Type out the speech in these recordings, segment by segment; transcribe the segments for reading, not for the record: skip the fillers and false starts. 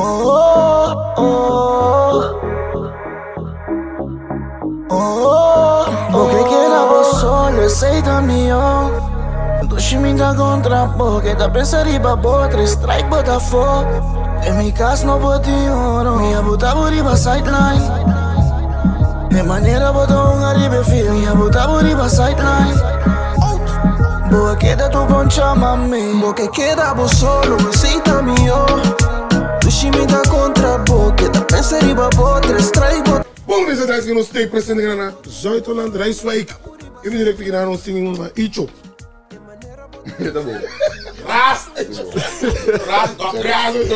Oh, oh, oh. Porque quedava solo, aceita-me, oh. Dushimita contra porque da pensari babo, tres strike bota fogo. En mi casa no boti oro, minha buta buriba sideline. De maneira bota arriba feel, minha buta buriba sideline. Boa queda tu poncha mami, porque quedava solo, aceita-me, oh. Dushimita contra porque da pensari babo, tres strike bota. Bom, nessa vez que nós temos presente na Zuid-Holland, Rijswijk. Eu me direto que nós temos uma Icho. Tá bom. Ras, então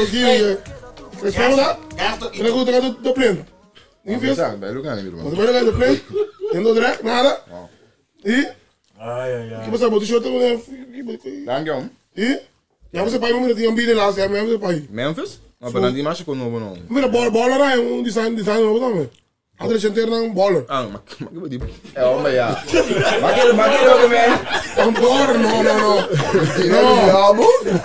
aqui. Mas vamos lá? Eu não estou do pleno. Ninguém fez? Vai lugar, meu irmão. Mas vai lugar do pleno? Não dou direct, nada. E? Que você botou short também? Dankjewel. E? Ja, você pai não tinha ambiente lá, você é pai. Memphis? Maar dan die masje kon nog wel. Mira, baller lá, design novo também. Andere center não baller. Ah, maar ik die. Ja, maar ja. Maak je ook mee? Een baller, no. Ja, boe.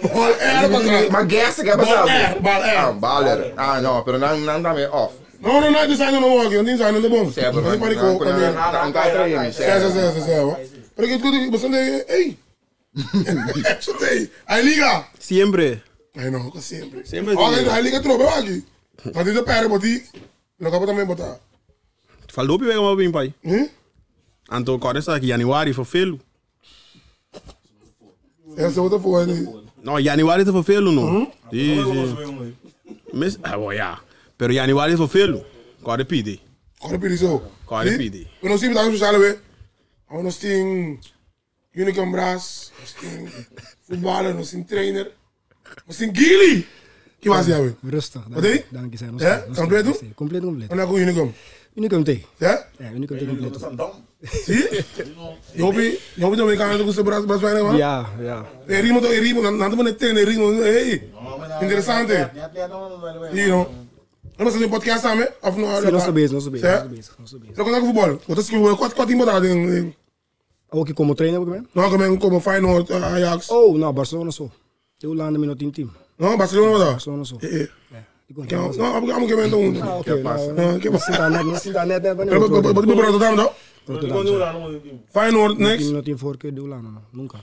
Baller, Maar gerst, ik heb het zelf. baller. Ah, baller. Ah, no, pero dan daarmee off. No, design não aqui, design não bom. Ze hebben een kan trainen. Pero que tú bastante, ey. Hay liga. Siempre. Ay no, que siempre. Siempre. Hay liga trope aqui. Quando tu perde boti, não acaba também botar. Falou que vai bem pai. Hm? Anto corre aqui januari voor veel. Essa outra foi ali. No, januari is voor veel no. Sim. Mas, ja. Pero januari is voor veel. Corre pide. Corre pidi zo. Corre pide. We nog zien met sociale we. We nog zien Unicum Bras, nog zien voetballer, nog zien trainer. We zien Gili. Que mais é, Rustig. Wat deed? Dank je zijn. Ja? Completo? Completo. En dan go Unicum. Unicum T. Ja? Ja, Unicum T completo. Zie? Je hoopt dat we gaan doen ze Bras weinig man? Ja. Rimo, dan doen we het trainer Rimo. Hey, interessante. Hier no. Vamos fazer um podcast samen? Of no? Sim, nosso bezig. Dan kan ik voetbal. Wat is het? Quat team dat ding? Ook como trainer ook man? Nou, como Feyenoord, Ajax. Oh, nou Barcelona zo. Eu lá no minuto team. No, Barcelona wat? Barcelona zo. No, I'm going to do. Oké, Nou, sinta net Wat moet Rotterdam dan? Feyenoord, niks. Minuto team voorkeur de Ulano, nunca.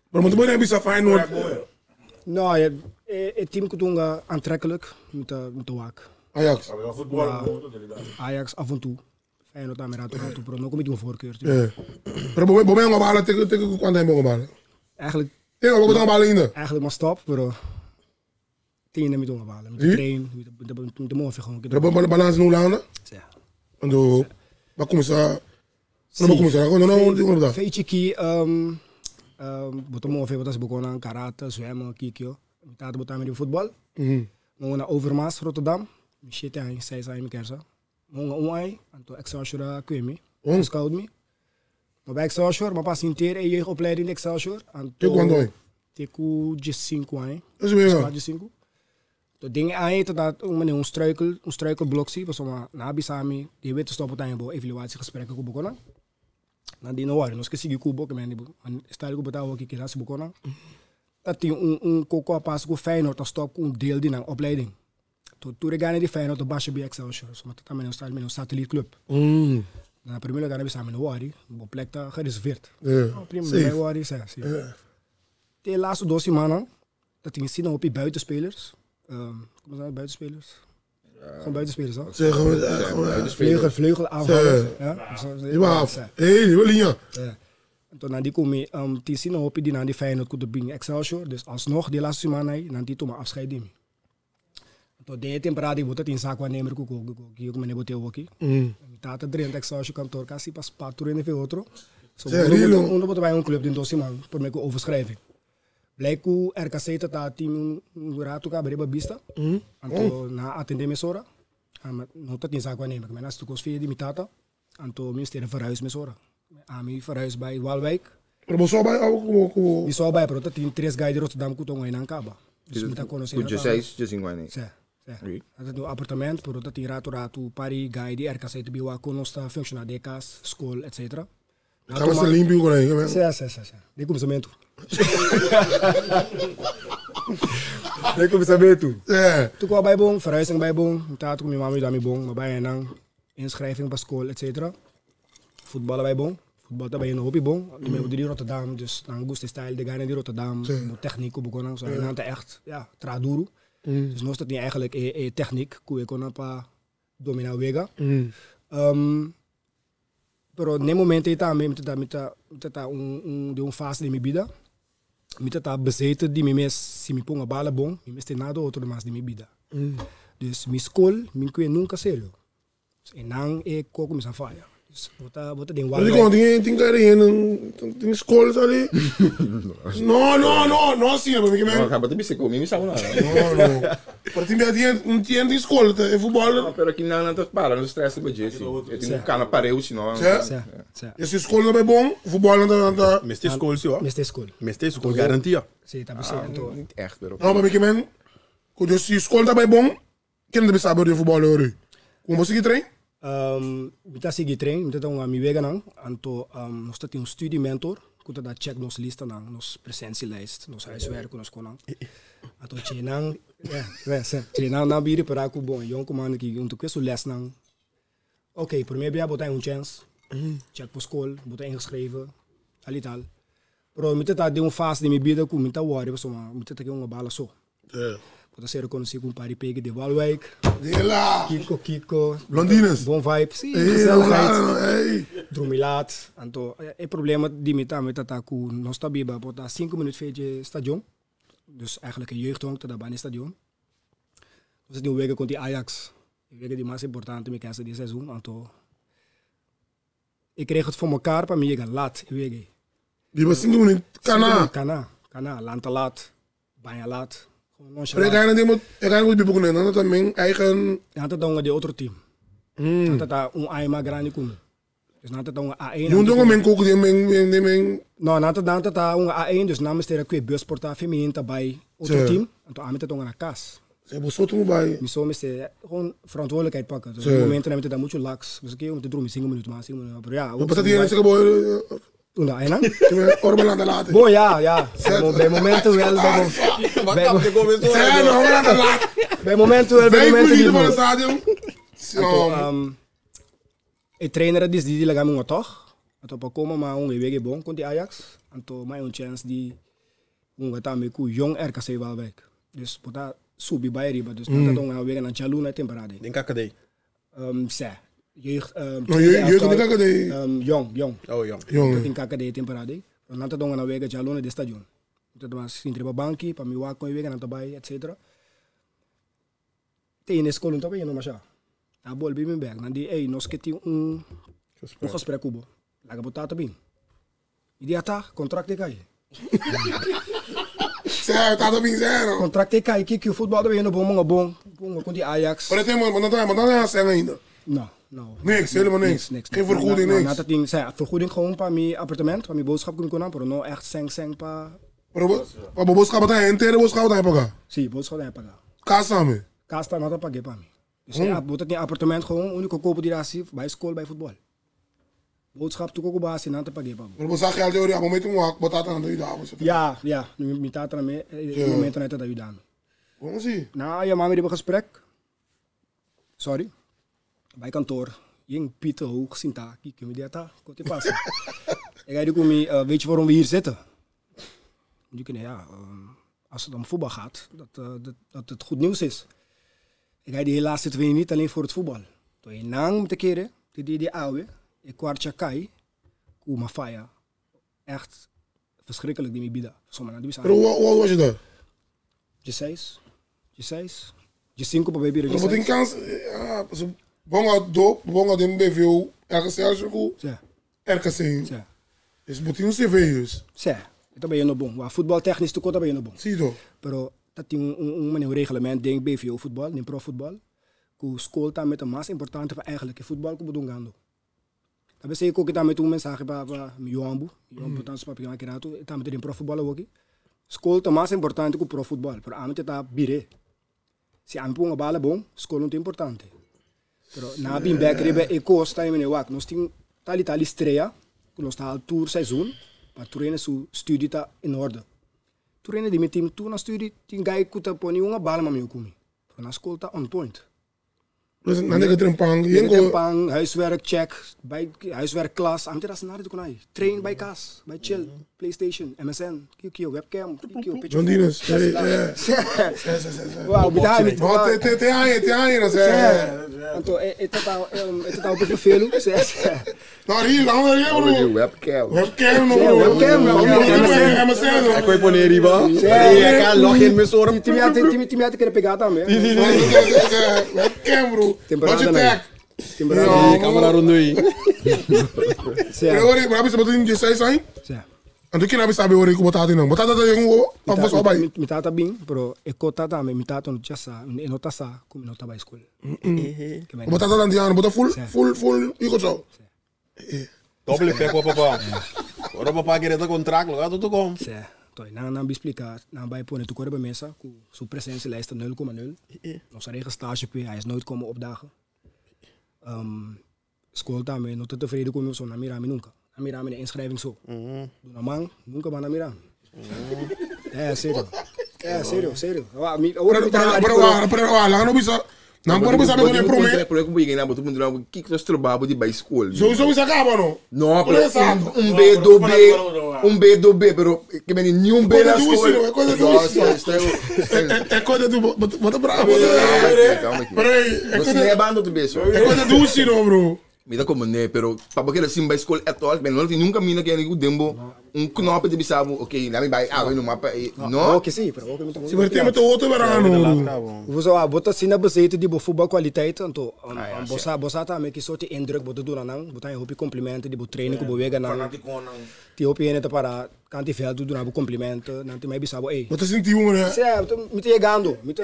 Maar moet je niet Feyenoord? Nou, het team kutunga aantrekkelijk met de waak. Ajax. Ajax af en toe. Feyenoord aan mijn raad toe, maar ook met die voorkeur. Maar ben je nog balen tegen kwant hebben balen? Eigenlijk. Ja, we gaan balen in de. Eigenlijk maar stop, maar tegen met balen, met de train, met de morgen gewoon. Maar de balans nu landen? Ja. En do, wat kom je zo? Feitje ki, botomo veel wat is begonnen karate, zwemmen, kikyo. Met dat met voetbal. Maar naar Overmaas, Rotterdam. Shit, hij zei mijn kersa. Monga onai, anto Excelsior kwemi. Scout me. Maar bij Excelsior, maar pas inteer in jeugdopleiding in Excelsior. Teku G5 ai. Dat is weer. G5. Dat ding ai dat een struikelblok zie, was maar na bisami, die wetenschap uiteindelijk evaluatiegesprekken ko begonnen. Na die no nos que sigue kubo que men está algo betaal ook keer as begonnen. Dat die een koko pas go Feyenoord dan stop com deel die na opleiding. Toen ik gaan die Feyenoord op Basje bij Excelsior, so met dat men een satellietclub. Na primeiro gaan we samen in Wari, op plek daar gereserveerd. Primeiro Wari zei. De laatste dosie mannen, dat die zien op die buitenspelers. Kom eens aan buitenspelers. Gewoon buitenspelers, hè? Vleugel aanvallers. Linha. En toen die kom je, die zien op die naar die Feyenoord kunnen brengen Excelsior. Dus alsnog die laatste mannen, dan die toen maar afscheid nemen. Tot de temporada wordt het in zaak waarnemer ook mijn neboteel ook. Dat het erin Excelsior kantoor kasi pas patur en veel otro. Zo moeten wij een club in dosie man voor mij overschrijving. Blijku RKC dat team rato ka bereba bista. Anto na atende mesora. Not dat in zaak waarnemer. Mijn als toekomst via die mitata. Anto ministerie verhuis mesora. Ami verhuis bij Waalwijk. Maar zo bij ook. Die zo bij pro dat in tres guide Rotterdam kutongo in Ankaba. Dus moet ik kunnen zeggen. Just in Guinea. Dat is een appartement, maar dat die rato pari guy die RKC te biwa konosta functiona dekas, school etc. Gaan we ze limpio con Ja. Die komt ze mee toe. Ik kom saber toe. Ja. Toen kwam bij Bong, verhuizing bij Bong. Toen kwam mijn mama bij Bong, maar bij en dan inschrijving bij school, et cetera. Voetballen bij Bong. Voetballen bij een hobby Bong. Toen ben ik in Rotterdam, dus dan goest de stijl, de gaan in Rotterdam. Techniek op begonnen, zo en dan echt, ja, traduru. Dus nog is dat niet eigenlijk techniek, hoe ik kon een paar domina wega. Pero nel momento também de uma fase de minha vida, me tá bezeten die me mes se me põe a bala bom, me tem nada outro mais de minha vida. Dus minha escola, me conhece nunca sério. E não é como me falha. Dus bota de Mas quando tem carinha, tem escola ali. Não, sim, mas Não, acaba de me secar, me sabe nada. Não. Para ti não tinha escola, é futebol. Não, pero aqui não te para, não estressa para disso. Eu tenho um cana pareu, senão. Essa escola não é bom, futebol não tá. Mas tem escola, senhor. Mas tem escola. Garantia. Sim, tá bem. Niet echt, pero. Não, mas que men, quando essa escola tá bem bom, quem não deve saber de futebol hoje? Como você que treina? Mita sigi train, mita tong mi wega nang, anto nos tati studie mentor, kuta da check nos lista nang, nos presentielijst, nos huiswerk, nos konang. Anto chenang, chenang na biri para ku bon, yon komando ki unto kweso les nang. Oké, primeiro bia botar een chance, check por school, botar ingeschreven, alital. Pero mita ta de fase de mi vida ku mita worry, soma, mita ta ke bala so. Pode ser reconhecido com Pari Peg de Valwijk. Kiko. Blondines. Bon vibe. Sim, Drumilaat. Anto, o problema die met dat nós está biba, bota 5 minuten veetje stadion. Dus eigenlijk een jeugdhong dat bij het stadion. Dus het wegen komt die Ajax. Die wegen die meest importante met deze seizoen. Anto, ik kreeg het voor elkaar, maar ik ga laat. Die was 5 minuten. Kana, lanta laat, bijna laat. Maar ik ga niet beginnen, dan dat mijn eigen. Ja, dat dan de otro team. Dat dat aima grande kom. Dus dat dan A1. Doen dan mijn koken die mijn. Nou, dat A1 dus namens de kwe busporta feminine tabai otro team. En toen aan met dan naar kas. Ze hebben zo toen bij. Mi zo met gewoon verantwoordelijkheid pakken. Dus op het moment nemen we dat moet je lax. Dus ik om te doen 5 minuten maar 5 minuten. Maar ja, wat dat hier is geboren. Una, ¿no? Orban laten. Bon, ja. Bij momenten wel. Bij momenten wel. Bij momenten niet. Van het stadion. Ik trainer die legam een toch. Het op komen maar een week bon komt die Ajax. En toen mij een chance die een tamme ku jong RKC Waalwijk. Dus pota subi bij riba. Dus dat dan gaan we naar Chaluna temporada. Denk ik Jeugd, jeugd in KKD. Jong. Oh, jong. Dat in KKD temporada. Dan dat dan wega jalone de stadion. Dat was sin treba banki, pa mi wa kon wega na tabay, etc. Tem escola não também não macha. A bola bem bem back, nandi nós que tinha gesprek kubo. Laga botar bem. Idiota, contrato cai. Tá bem zero. Contrato cai, que o futebol também no bom com die Ajax. Maar dat is ainda. No. Niks, helemaal niks. Geen vergoeding, niks. Na dat ding, vergoeding gewoon para mijn appartement, para mijn boodschap kunnen konan, pero no echt seng pa. Pero boodschap dat hij inteire boodschap dat hij paga. Sí, boodschap dat hij paga. Casa me. Casa nada pague para mim. Dus ja, moet het niet appartement gewoon, unico kopen die daar bij school, bij voetbal. Boodschap toe kopen baas, nada pague para mim. Maar boodschap geld door, ja, moment om wat dat aan de dames. Ja, nu met dat aan me, moment aan het dat je Hoe zie? Nou, ja, maar we hebben gesprek. Sorry. Bij kantoor, jing Pieter Hoog, Sinta, kijk me die daar, komt die passen. Ik ga die weet je waarom we hier zitten? Die kunnen ja, als het om voetbal gaat, dat het goed nieuws is. Ik ga die helaas zitten we hier niet alleen voor het voetbal. Toen je nang met de keren, die oude, ik kwartje kai, kuma faya, echt verschrikkelijk die me bieden. Maar hoe was je daar? Je 5 op baby. Wat een kans, ja, bonga de BVO, RKC. Dus moet je een CV. Dat ben je nog bon. Waar voetbaltechnisch te kort ben je nog bon. Zie je toch? Pero dat is een reglement, denk BVO voetbal, niet profvoetbal. Ku school ta met de mas importante van eigenlijk voetbal ku doen gaan. Dat betekent ook dat met een mensaje bij Joambu, importante papi gaan kerato, dat met de profvoetbal ook. School ta mas importante ku profvoetbal, pero aan het bire. Si aan een bala bon, school niet importante. Pero na bin back ribe e costa e menewak, nós ting tali estreia, nós tá al tour seizoen, para trainen su studie ta in orde. Toen die met team toen na studie, die guy kuta poni unga bala mami ukumi. Na school ta on point. Dus dan denk ik trempang. Tempang, huiswerk check, bij huiswerk klas. Am tira senari tu kunai. Train bij kas, bij chill, PlayStation, MSN, QQ, webcam, QQ, John Dinas. Wow, bitahan mit. Te haaien dan zeg. Anto het taal best veel. Nou hier, bro. Webcam. Webcam, webcam, MSN. Ecco i poneri, va? Eka, login me soro. Timi ate kere pegata me. Webcam, bro. Temporada. Temporada. Camera rondo aí. Pero ore, brabi sabato in Jesai sai? Sia. Anto kina bi sabe ore ko botata não. Botata da yung of was obay. Mi tata bing, pero eko tata me mi tata no chasa, no tasa, como no taba school. Botata dan diano, bota full iko so. Doble pé com o papá. Agora o papá quer dar contrato, lá tudo com. Sia. Toi, não me explicar, não vai pôr no corpo da mesa, com sua presença lijst 0,0. Nog zijn eigen stage, hij is nooit komen opdagen. School daarmee, nog te tevreden komen zo, naar Mirami nunca. Naar Mirami de inschrijving zo. Doe na man, nunca maar naar Mirami. Ja, serio. Ja, serio. Pero lá no bisa. Não pode saber quando é promete. Por exemplo, eu vou ter um que nós trabalhamos de by school. Sowieso is acaba no. Não, um B, 2B, pero que me nem um B na escola. É coisa do bota bravo. Pero Você não é bando de beijo. é coisa do sino, bro. Me dá como né, pero para porque assim by school é todo, mas não nunca mina que nem o dembo knop de bisabo, ok, lá me vai água no mapa, não? Ok, sim, pero ok, muito bom. Se verter met de outro verano. Você vai botar assim na bezeten die voetbal kwaliteit, então bossa tá meio que só te indruk botar do nanang, botar em hopi complemento, die training com bewega nang. Ti hopi ene tá para canti veld do na complemento, nanti mai bisabo, ei. Wat is in tivo, né? Certo, me te chegando, me te.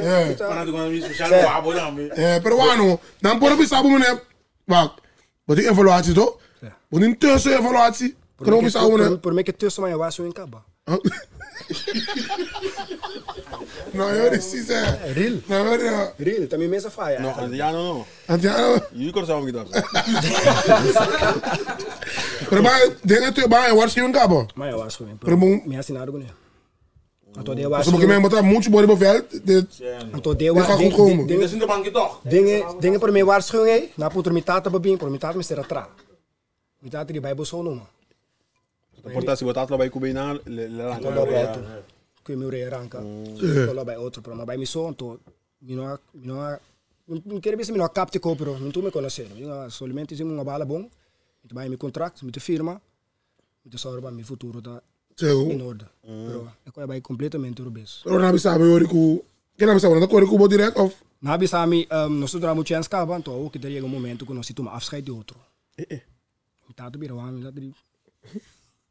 Peruano, não pode bisabo, né? Wacht. Wat die evaluatie toch? Wat een tussenevaluatie? Kan ook eens ouwen. Por mij que tussen mij was zo in kaba. Nou ja, dat is het. Real. Nou ja. Real, também mesa faia. No, Andiano no. Andiano. You kan samen gedaan. Pero maar dingen te bij waar schreeuwen kaba. Maar ja, was gewoon. Pero mo. Me assinado com ele. Anto de was. Als we met dat moet je worden beveld. Dit. Anto de was. Dit gaat goed komen. Dit is in de bank toch? Dingen por mij waarschuwing, na puto mi tata babin, por mi tata me será tra. Mi tata die Bijbel zo noemen. Portanto, botar lá vai cobrir na Anto lá bij outro. Que me ure ranca. Anto lá bij outro, pero mas bij mi so anto não quero ver se me não capte co, pero não tu me conhecer. Eu somente se uma bala bom. Então vai me contrato, me te firma. Me te sorba mi futuro tá in orde. Pero eu vai completamente rubes. Pero na bisabe hoor ik que na bisabe, dat hoor ik hoe direct of. Na bisami, nós estamos muito chance cava, então que teria um momento que nós temos afscheid de outro. Tato bira wami dat drie.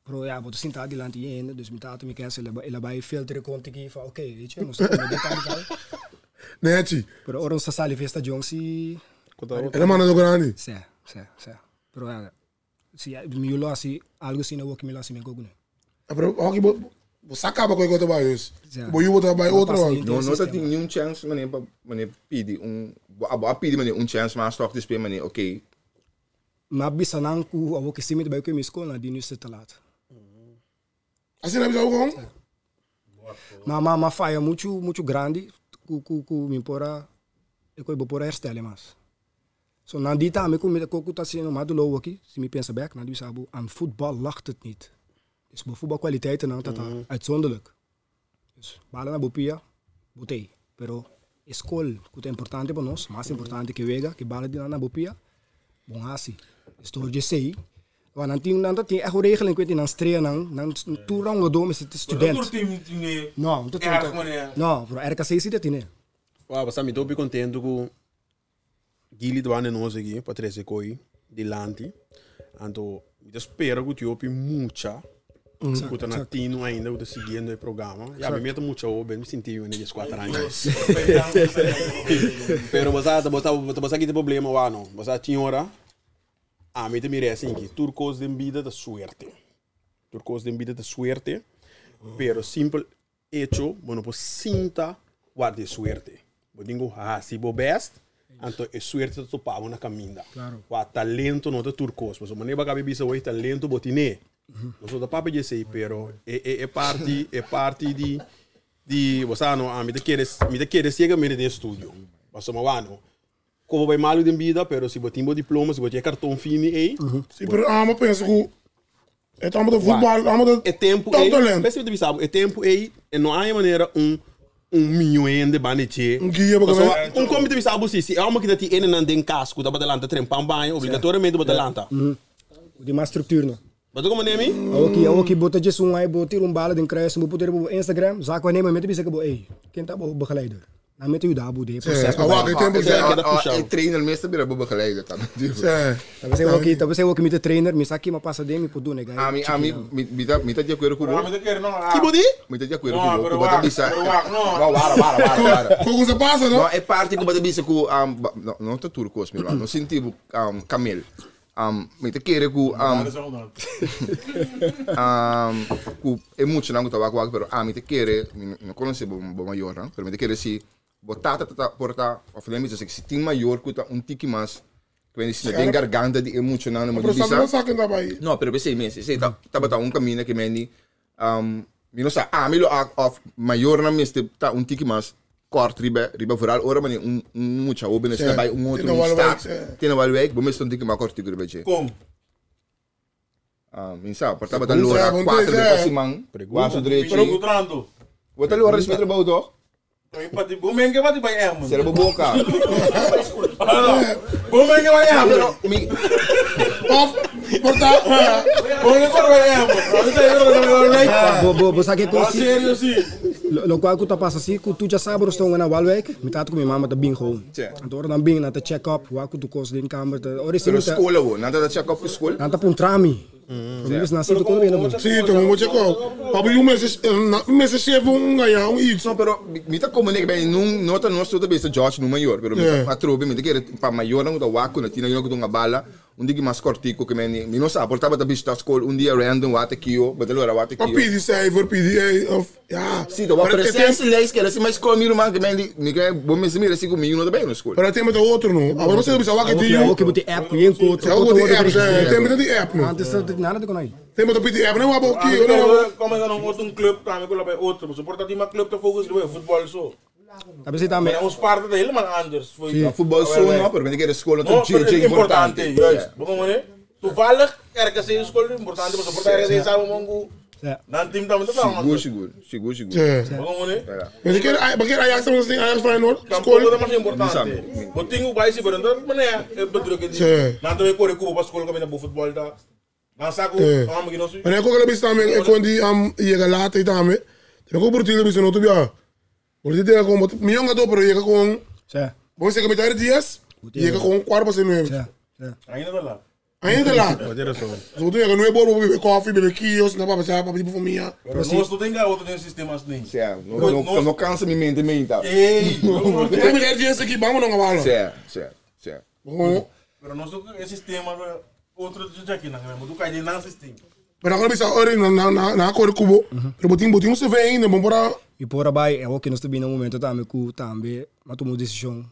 Bro ja, wat sint die land hier, dus met tato me cancel, ela vai filter conta aqui, fa oké, weet je, nós estamos met tato. Nee, pero ora nós sali festa jonsi. Ela manda do grande. Sim. Pero ja, se me yulo assim, algo assim não vou que me lá assim me gogune. Pero ok, você acaba com o que vai isso. Vou eu botar vai outra hora. Não tem nenhum chance, mané pedir a pedir mané chance, mas toch de mané, ok. Maar bisanang ku awo que simit bij que me escola die nu se te laat. Assim na bisau com? Ma faia muito grande, ku me pora eu vou pora herstellen mas. So na die time ku tá sendo maar do aqui, se me pensa back, na die sabu aan voetbal lacht het niet. Dus bij voetbalkwaliteiten nou dat uitzonderlijk. Dus bala na bopia, botei. Pero escola, que é importante para nós, mais importante que vega, que bala de na bopia. Bom assim. Estou de sei. Want dan tem echt regeling, ik weet niet, dan strijden, dan toerang we doen met de student. No, dat is no, voor RKC zit dat niet. Wow, basta me dobi contento com Gili do ano nós aqui, Patrícia Coi, de Lanti. Então, eu espero que eu tenha muita. Escuta na Tino ainda, eu estou seguindo o programa. Já me meto muito ao bem, me senti eu nesses 4 anos. Pero você aqui tem problema, ou não? Você tinha hora. A mim também é assim que turcos de vida da suerte. Turcos de vida da suerte. Pero simple hecho, bueno, pues sinta guarde suerte. Eu digo, se bo best, então é suerte to topar na caminha. Claro. O talento não é turcos, mas o maneira que bisa hoje talento botine. Não sou da papa de sei, pero é parte die was ano a me te queres chega me de studio. Was mo ano. Como vai malu de vida, pero se botimbo diploma, se botar cartão fini aí. Sim, pero eu penso que é também do futebol, é tempo aí. Pensa que sabe, é tempo aí, e não há maneira milhão de banete. Como te sabe se é uma que te ene nan den casco da batalanta trempam banho, obrigatoriamente batalanta. De mais estrutura, não. Mas como nem mim? Aqui bota de som aí, bota um bala de cresce, vou poder no Instagram, já com a nem mas bisa que ei, quem tá bom begeleider. Na meta o dabo de processo. É trainer mesmo bira boba begeleider tá. Talvez eu que me trainer, me saque uma passa de me podo negar. Me tá de acordo com o. Que bodi? Me tá de acordo com o. Bota bisa. Para. Como você passa, não? Não, é parte que bota bisa com não tá turcos, meu lá. No sentido camel. Me te querer ku é muito não estava pero me te querer não conhece bom maior não pero me te querer se botar porta ou falei se se tem maior que tiki mais que vem se tem garganta de emocional não mas isso não pero pensei mesmo se tá botar caminho que me não sa me of maior na mesmo tá tiki mais kort riba vooral ora maar mucha oben is daarbij outro staat tem na Walwijk bom estão tiki mais kort tigo riba como minsa portava da lora 4 de passimang quase direito procurando bota lora respeito bao to empati bom que vai vai é mano será boca bom que vai é pero mi porta bom que vai é mano bo sabe que sério sim lo qual que tá passa assim que tu já sabe os estão na Walwijk me tá com minha mama tá bem gewoon então dan bem na te check up wa que tu cos de kamer de ora sim escola wo nada da check up escola nada para trami Promis nasci do Colômbia, não? Sim, então vamos checar. Papai, meses chega ganhar isso. Não, pero me tá como nem bem não tá nosso também esse George no maior, pero a trobe me quer para maior não da waco na tina eu com a bala, dia mais cortico que me não sabe, portava da vista escola dia random wate kio, mas agora wate kio. Papi disse aí, vou pedir of ja. Sim, então a presença leis que ela se mais escola miro man que me quer bom me mira assim comigo não também na escola. Para ter outro outro não. Agora você precisa wate kio. O que bote app e encontro. Tem de app não. Antes nada de conai. Tem de pedir app não wabo kio. Como é não outro clube também com lá outro, você porta de uma clube que focus do futebol só. Tapi você também. Mas parte dele mas Anders foi. Futebol só não, porque me quer escola tão importante. Vamos ver. Tu fala que que seja escola importante, mas porta é essa o mongo. Nan tim também tá falando. Seguro. Vamos ver. Mas que Ajax também tem Ajax vai no escola é mais importante. Botinho vai se berando, mas é betul que nan também corre com o escola que na futebol da. Mas saco, vamos que não sei. Mas é que ele também é quando chega lá e também. Eu vou por ti ele não tubia. Por ti tem como milhão de dólares chega com. Você que me dá dias, chega com 4%. Ainda lá. Zo doe je nu boven bebe koffie, bebe kios, na papa sa papa tipo família. Nós não tem outro tem sistema assim. Não cansa me mente mental. Ei, tem me dias aqui, vamos não avalo. Certo. Bom. Pero nós esse sistema outro já aqui na mesmo, do cai de não sistema. Pero agora bisa ori na cor cubo. Pero botinho se vê ainda, bom para. E por aí é o que nós também no momento também, mas tomou decisão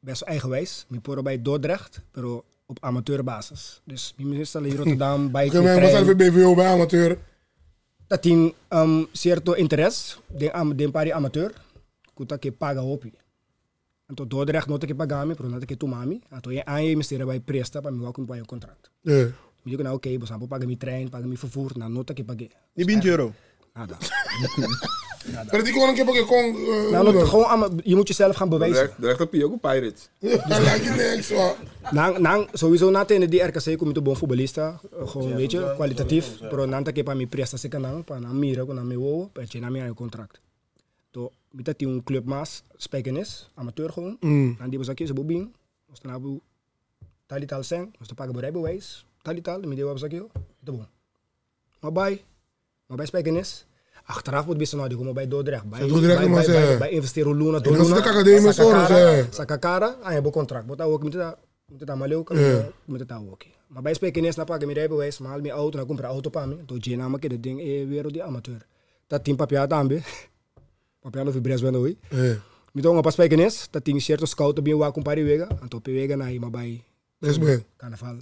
best eigenwijs. Me por aí Dordrecht, pero op amateurbasis. Dus meestal in Rotterdam bij de trein. Mas BVO bij amateur. Dat tem certo interesse de pari amateur, kuta que paga hopi. Então Dordrecht não tem que pagar me, pero não tem que tomar me. Então aí me será vai presta para me vai comprar o contrato. Me digo na ok, você não paga me trein, paga me vervoer, na nota que paguei. E 20 euro. Nada. Maar die kon een keer pakken gewoon, je moet jezelf gaan bewijzen. Direct op je Pirates. Dat lijkt je niks hoor. Sowieso na tegen die RKC kom je te bon voetballista, gewoon weet je, kwalitatief. Pero nanta que para mi presta se canal, para na mira con na me wo, para je na mi contract. To, mita ti un club mas, spekenis, amateur gewoon. Dan die bazakje ze bobing, ons na bu talital sen, ons te paga bewijs, talital, mi dewa bazakje, te bon. Maar bij spekenis. Achteraf moet best nou die komen bij Dordrecht. Bij investeren Luna, Luna. Sakakara, aan je contract. Wat ook met het amaleu kan met het ook. Maar bij spreken is naar pakken met rijbewijs, maar mijn auto, dan komt er auto para mim. Toen je namelijk het ding weer die amateur. Dat team papia tambe. Papia no vibres ben hoy. Met onga pas spreken is, dat ding certo scout bij wa compari wega, en top wega na maar bij. Carnaval.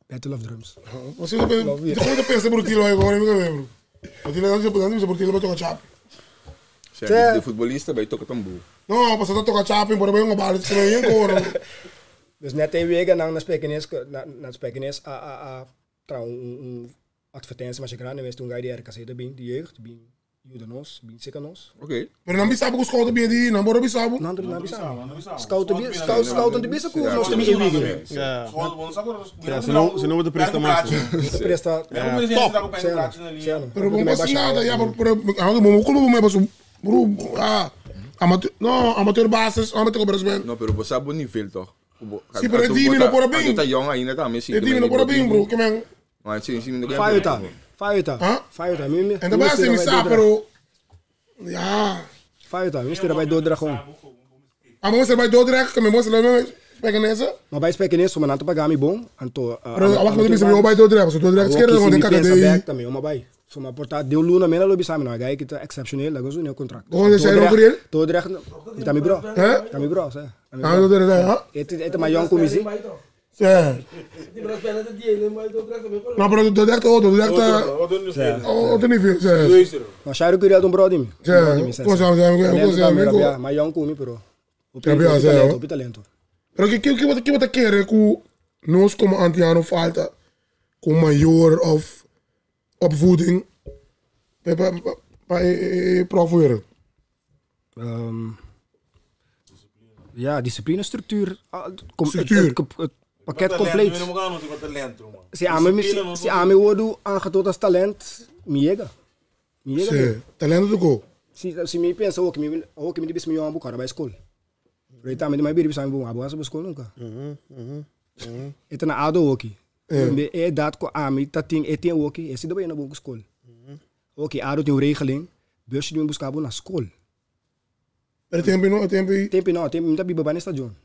Battle of Drums. Wat is het? Ik ga de pers brutil hoor, gewoon even. Want die mensen moeten porteren met een chap. De futbolista bij Tokatambu. No, pas dat toch aan chaping, maar ben je bal het zijn gewoon. Dus net een week en dan naar Spekenes, advertentie, maar je kan niet toen ga je die RKC de bin, die jeugd, bin Judanos, bin Sekanos. Oké. Maar dan bisabu ko schoten bij die, dan worden bisabu. Dan scouten de bisabu, nog steeds in week. Ja, ze noemen de prestatie. Top. Pero bom passeada, ja, pero como me passo, bro, amateur basis, amateur Brazil. No, pero você sabe niet veel toch? Sim, pero é time no por bem. Você tá young ainda tá, mas sim. É time no por bem, bro, que men. Mas sim, sim, Faiuta, mimi. En de basis me sa, pero ja. Faiuta, we stellen bij Dordrecht gewoon. Vamos ser bij Dordrecht, que me mostra lá Spekenese. Maar bij Spekenese, we nato pagami bom, anto. Pero wacht maar, me bij Dordrecht, so Dordrecht skeren gewoon de KD. Também, uma bij. So maar porta deu luna mena lo bisami, nou, ga kita exceptioneel, dat is een contract. Gewoon zijn nog reëel? Dordrecht, tami bro. Tami bro, hè. Ah, Dordrecht, ja. Het maar jong commissie. Ja. No, pero Dordrecht, niet veel. Maar Shairo queria de um bro dimi. Ja, cosa, maar jong commissie, bro. Op talento. Pero que wat quer que nós como antiano falta com maior of opvoeding bij proferen. Ja, discipline, structuur. Structuur. Het pakket compleet. Se ame wodu aangetot als talent, miega. Talent ook. Se me pensa ook me dibis me yon bukara bij school. Reta me mai biri sami abu asa school nunca. Eta na ado oki. E dat ko ami tating etien oki, esi do na bonko school. Oki ado tem regeling, busje doen buscabo na school. Tempo não biba bani stadion.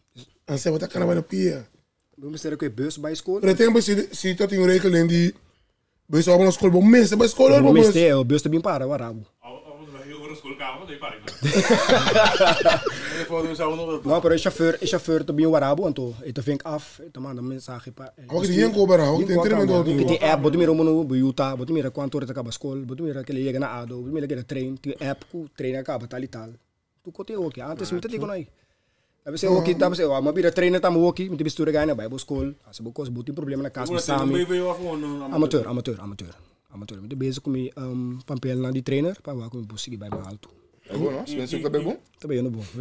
En ze wat kan bij de pia. We moeten er bus bij school. Maar tempo zie dat in regeling die bus op een school, maar mensen bij school ook. Mensen, bus te bin para warabo. Não, pero chauffeur to bin warabo anto. Ito vink af, ito manda mensagem pa. Ook die hier komen ook die internet doen. Die app, botu mira mono bujuta, botu mira quanto reta acaba school, botu mira que ele chega na ado, botu mira que ele trein, die app ku trein acaba tal e tal. Tu kote oki, antes me tati konai. Dapat saya oki, dapat saya, ma bira trein tamu oki, miti bistura gana Bible school, asa bukos buti problema na casa sami. Amateur, miti bezig kumi pampel na di trainer, pa wa kumi busigi bij me alto. É bom, não? Você pensa que é bom? Também não bom. Que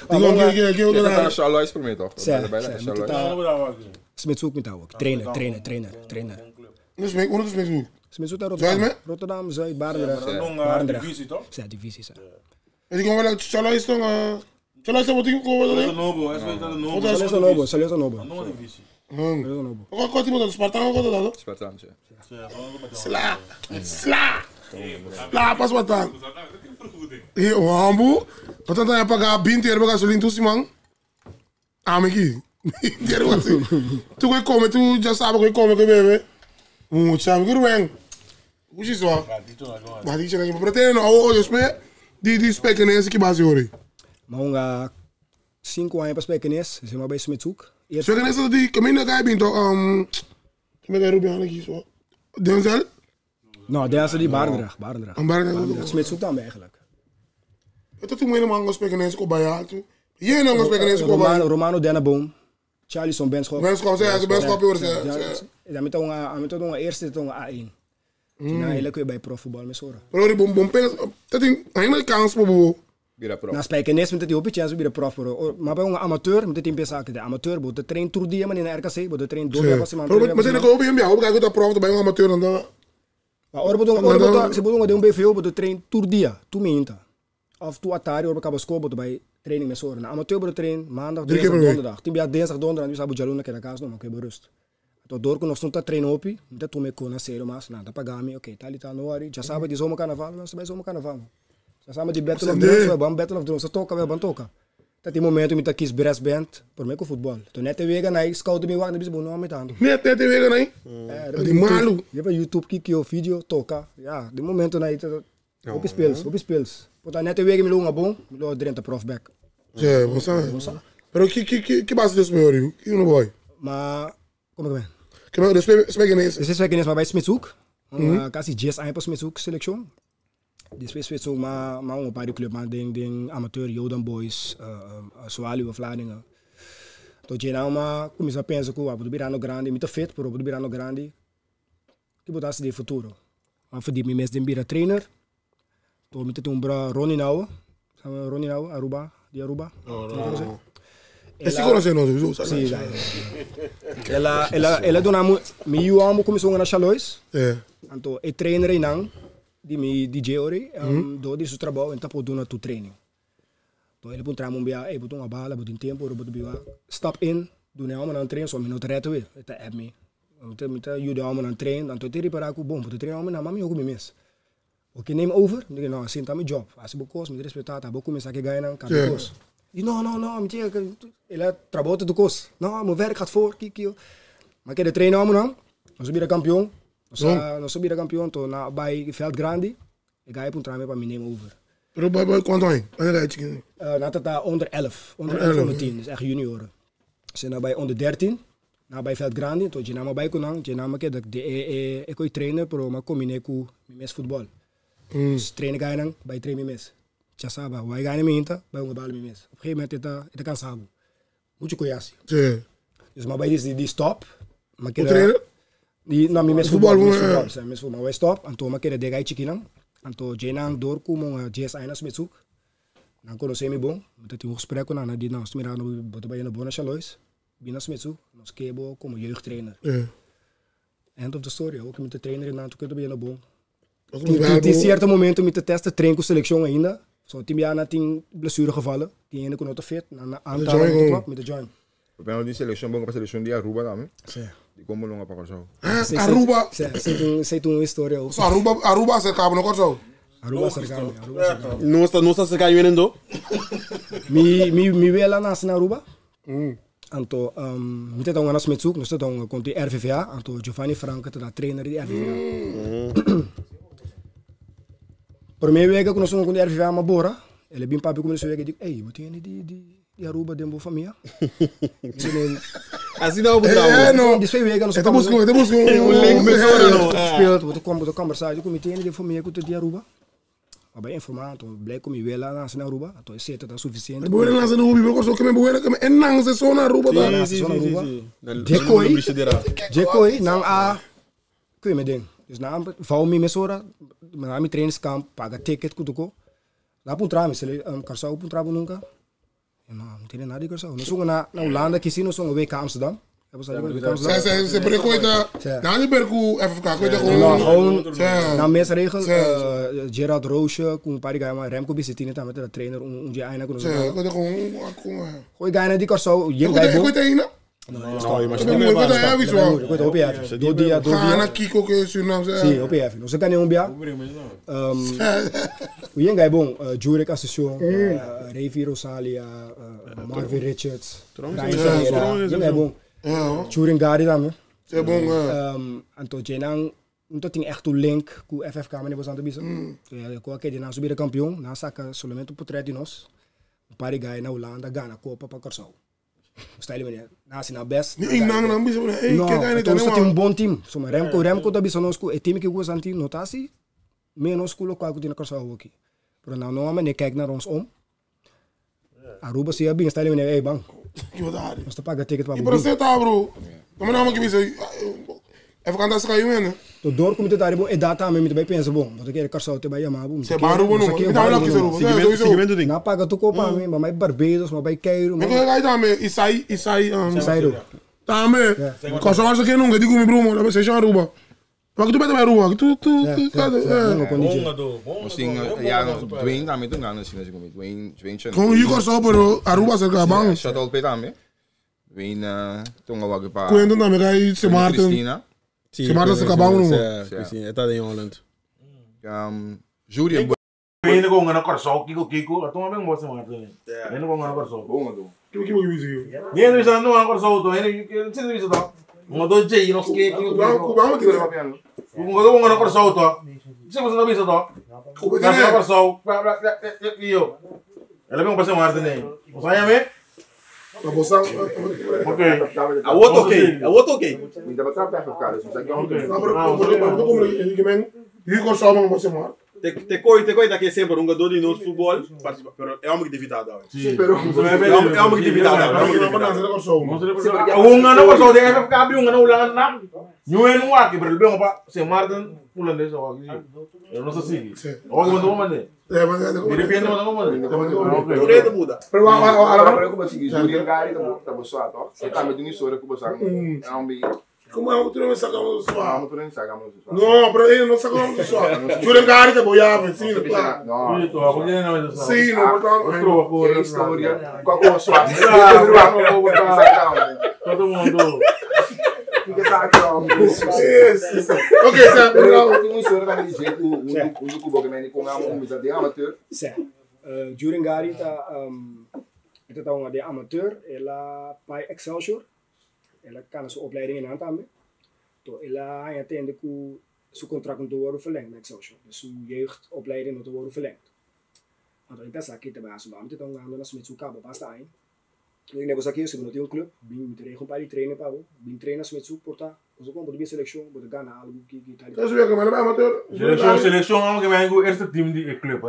tá na Charlotte experimentou. Smitshoek met jou ook. Trainer. Dus me, hoe is het? Smitshoek daar Rotterdam, Zuid, Barendrecht. Divisie toch? Ja, divisie. En ik kom wel uit Charlotte dan. Charlotte wat ik kom wel. Salento Nobo. Divisie. Ook wat iemand Spartan wat dat? Spartan, ja. Sla, pas wat dan. Hier, Wambu. Wat dan heb ik binti er gasolina tussen man. Amiki. Hier was het. Toen ik kom, toen just sabe que come que bebe. Mucha me rueng. Hoe is het? Maar die zijn pretende nou, dus me die Spekenese que base hoor. Maar onga 5 anos para Spekenese, ze maar bij Smitshoek. Spekenese die camino ga je binto me ga Rubian aqui zo. Denzel? Nou, Denzel die Barendrecht. Smitshoek dan eigenlijk. Het toen mijn man Spekenese ko bij jou toe. Jij nou Spekenese ko bij Romano Denneboom. Charlison Benschop. Benschop, ze Benschop hoor ze. Ja, met een eerste ton A1. Nou, eigenlijk kun je bij profvoetbal met zorgen. Pero die bom dat ding een kans voor na Spekenese met die op chance bij de prof. Maar bij een amateur met die pensa que de amateur moet de train tour die man in RKC, moet de train door was man. Maar zijn ik op hem ja, ook ga ik dat prof bij een amateur dan. Maar orbo se bodo de BVO moet de train tour dia, tu minta. Of tu atari orbo acaba school bij training met zorgen. Amateur moet de train maandag, donderdag. Timbia dinsdag, donderdag, dus abu jaluna que na casa não, que berust. Então, dor que nós não tá treino opi, então tu me cona sério mas nada pagami, ok, tá ali tá no ari, já sabe de zomer carnaval, nós também zomer carnaval. Já sabe de Battle of Drones, we hebben Battle of Drones, toca, we hebben toca. Dat die momento me tá kies breast band, por mim com futebol. Então net te wega nai, scout me wag, de bis bom não me tanto. Net te wega nai. Die malu. Je hebt YouTube kijk je video toca. Ja, de momento nai op speels. Pota net te wega me longa bom, me lo drenta profback. Ja, bossa. Pero que base desse meu amigo? Que no boy. Maar como que que me Spekenese. Esse Spekenese maar bij Smitshoek. Quase 10 anos para Smitshoek seleção. Die speelt zo maar een paar club, maar ding amateur Jodan Boys, Zwaluwe Vlaardingen. Tot je nou maar kom je pensa ko, abu birano grande, muito fit, pero abu birano grande. Que botasse de futuro. Maar verdiep me mes den bira trainer. To met toen bra Ronnie nou, Aruba, die Aruba. Esse conoce não, zo. Sim, já. Ela dona me eu amo começou na Chalois. Então é trainer em não, de me DJ ori, do de seu trabalho, então pode dar tu training. Então ele pode trazer bia, ele botou uma bala, botou um tempo, botou bia, stop in, do não mas não treino, só minuto reto we, eta app me. Então eu dou uma não treino, então te reparar que bom, botou treino, mas não mami eu come mes. Ok, neem over, digo não, assim tá meu job, as eu cos, me respeitar, tá, vou começar que ganhar não, cada cos. E não, me tinha ele trabalha do cos. Não, meu werk gaat voor, kiki. Maar que de treino não, nós subir campeão. Nós subir campeão, tô na bij Veld Grande. Ik ga even trainen para me nemen over. Pero bij quanto aí? Wanneer ga je na tata onder 11, onder 10, dus echt junioren. Ze na bij onder 13, na bij Veld Grande, tot je na bij kon je na que de ik kon trainen, pero maar combine com mes voetbal. Dus trainen ga je bij trainen mes. Já sabe, vai ganhar minta, vai bala mes. Op een gegeven moment het cansado. Moet je conhecer. Sim. Dus maar bij die stop, maar que trainen? Die na mes voetbal, mes voetbal, wij stop, en toen maar que de ga je chiquinan. Então, Jenang doorkomen JS Ainas met zoek. Dan kon we bom. Met het gesprek kon die nou smira no boto bij een bona chalois. Binas met zoek. Nos kebo como jeugdtrainer. End of the story. Ook met de trainer in toen bij een bom. Die certo momento met de testen trainen selectie ainda. Zo team jaar na 10 blessure gevallen. Die ene kon not fit. Na aantal met de join. We hebben die selectie bom para selectie die Aruba também. Die komen nog een paar zo. Aruba. Sei tu uma história. Aruba cercava no corso. Aruba cercava. Não está cercando ainda? Mi vela na Aruba. Anto mi te dá met zoek, nós te dá com die RVVA, anto Giovanni Franca te dá trainer die RVVA. Primeira vez que nós somos com die RVVA maar bora, ele bem papi começou a dizer, "Ei, você tem die Aruba de boa família?" Assim não é não. Die twee weken nós estamos com speelt, we komen conversar, eu cometi de família com die Aruba. Maar bij informatie, blijkt kom je wel naar Aruba, dat is zeker dat sufficiënt. Boer naar Aruba, because ook me en nang se zona Aruba daar. Aruba. Jekoi, nang a, kun je me ding. Dus na vouw me mesora, na mi trainingskamp, paga ticket kutuko. Na puntra me sele, Curaçao puntra nunca. Nou, moet je naar die Curaçao. Nou zongen na Hollanda kiezen, nou zongen WK Amsterdam. Se precoita, na die percu FFK, coita gewoon na mes regel Gerard Roosje com pariga maar Remco Bissettini também de trainer onde ainda com coita Gooi ganha die Curaçao, je gaibo. Coita ainda? Não, mas não é visual. Coita OPF. Do dia. Na Kiko que se não sei. Sim, OPF. Não se ganha bia. O je gaibo, Jurek Association, Revi Rosalia, Marvin Richards. Je gaibo. Turing Gari dan, c'est bon. Anto Jenang, não tinha echt o link com o FFK, mas não was bisa. Qualquer dia nós subir campeão, nós saca somente o portrait de nós. Pari gai na Holanda, Ghana, Copa para Curaçao. Style meneer, nós na best. Não bisa, então só tem bom time. Soma Remco da bisa nós o time que gosta anti notasi, menos com local que tem na Curaçao aqui. Pero não mas nem kijk naar ons om. Aruba se bem style meneer, ei bang. Nós te paga ticket para. E para você tá, bro. Como não que bisa, é ficar andando caiu mesmo. To door komt het daar e data me bij pensa bom, want ik Curaçao te bij Yamaha bom. Se baru não, me dá que isso. Seguimento ding. Na paga tu copa me, mas Barbados, mas bij Cairo. Me vai dar me e sai. Tá me. Curaçao acho que nunca digo me bro, mas você já Aruba. Mas tu beta bij Aruba, tu. Misschien ja, Dwayne daarmee toen gaan zien als ik kom. Dwayne. Gewoon hier Curaçao, pero Aruba cerca bang. Shuttle pe daarmee. Dwayne toen gaan we pa. Quando não me cai se Martin. Se Martin se acabou não. Sim, está em Holland. Jury Ainda com uma Curaçao, Kiko, a tua bem gosta mais também. Ainda com uma Curaçao. bom do. Que isso? Ainda está no Curaçao, tô ainda que você viu isso uma do Jay, não sei que. Cubano que leva piano. Uma Curaçao tô. Você não viu isso tô? Uma Curaçao, eu. Ela vem passar mais também. Você vai ver? A bolsa. Ok. A outro ok. Ainda vai trabalhar para cara, isso aqui é um. Não, pero como ele que men, hier Curaçao vamos você mar. Te coita que sempre um jogador de nosso futebol, pero é uma atividade. Sim, pero é uma atividade. Um ano passou de FF Cabri, um ano ulang na. New en wak, pero bem apa se Martin pulang desa wak. Eu não sei se. Wak mo tamo mande. De repente mo tamo mande. Tudo é muda. Pero agora como assim, Julian Gari tá boçado, ó. Tá me dando história que você é um bem. Como é que nós sacamos do suave? Não, não sacamos do suave. Não, pero ele não sacamos do suave. Julian Gari tá boiava, sim, claro. Não. Sim, não botar história. Qual é o suave? Todo mundo. Fica sacando. Ok, certo. Eu tenho uma história daquele jeito, um cubo que me com uma de amateur. Certo. Julian Gari tá uma de amateur, ela vai Excelsior. Ela kan zijn opleiding in hand hebben. Toen ela uiteindelijk zijn contract moet worden verlengd met Excelsior. Dus zijn jeugdopleiding moet worden verlengd. Want in dat zakje te bazen, waarom dit dan gaan we naar Smith zoeken, maar basta één. Ik heb gezegd, ze hebben een club, bin met regel bij die trainen, Pablo, bin trainen Smith zoeken, porta, dus ook een beetje selectie, maar de Ghana al goed kijken. Dat is weer maar amateur. Selectie, om que mijn eerste team die club.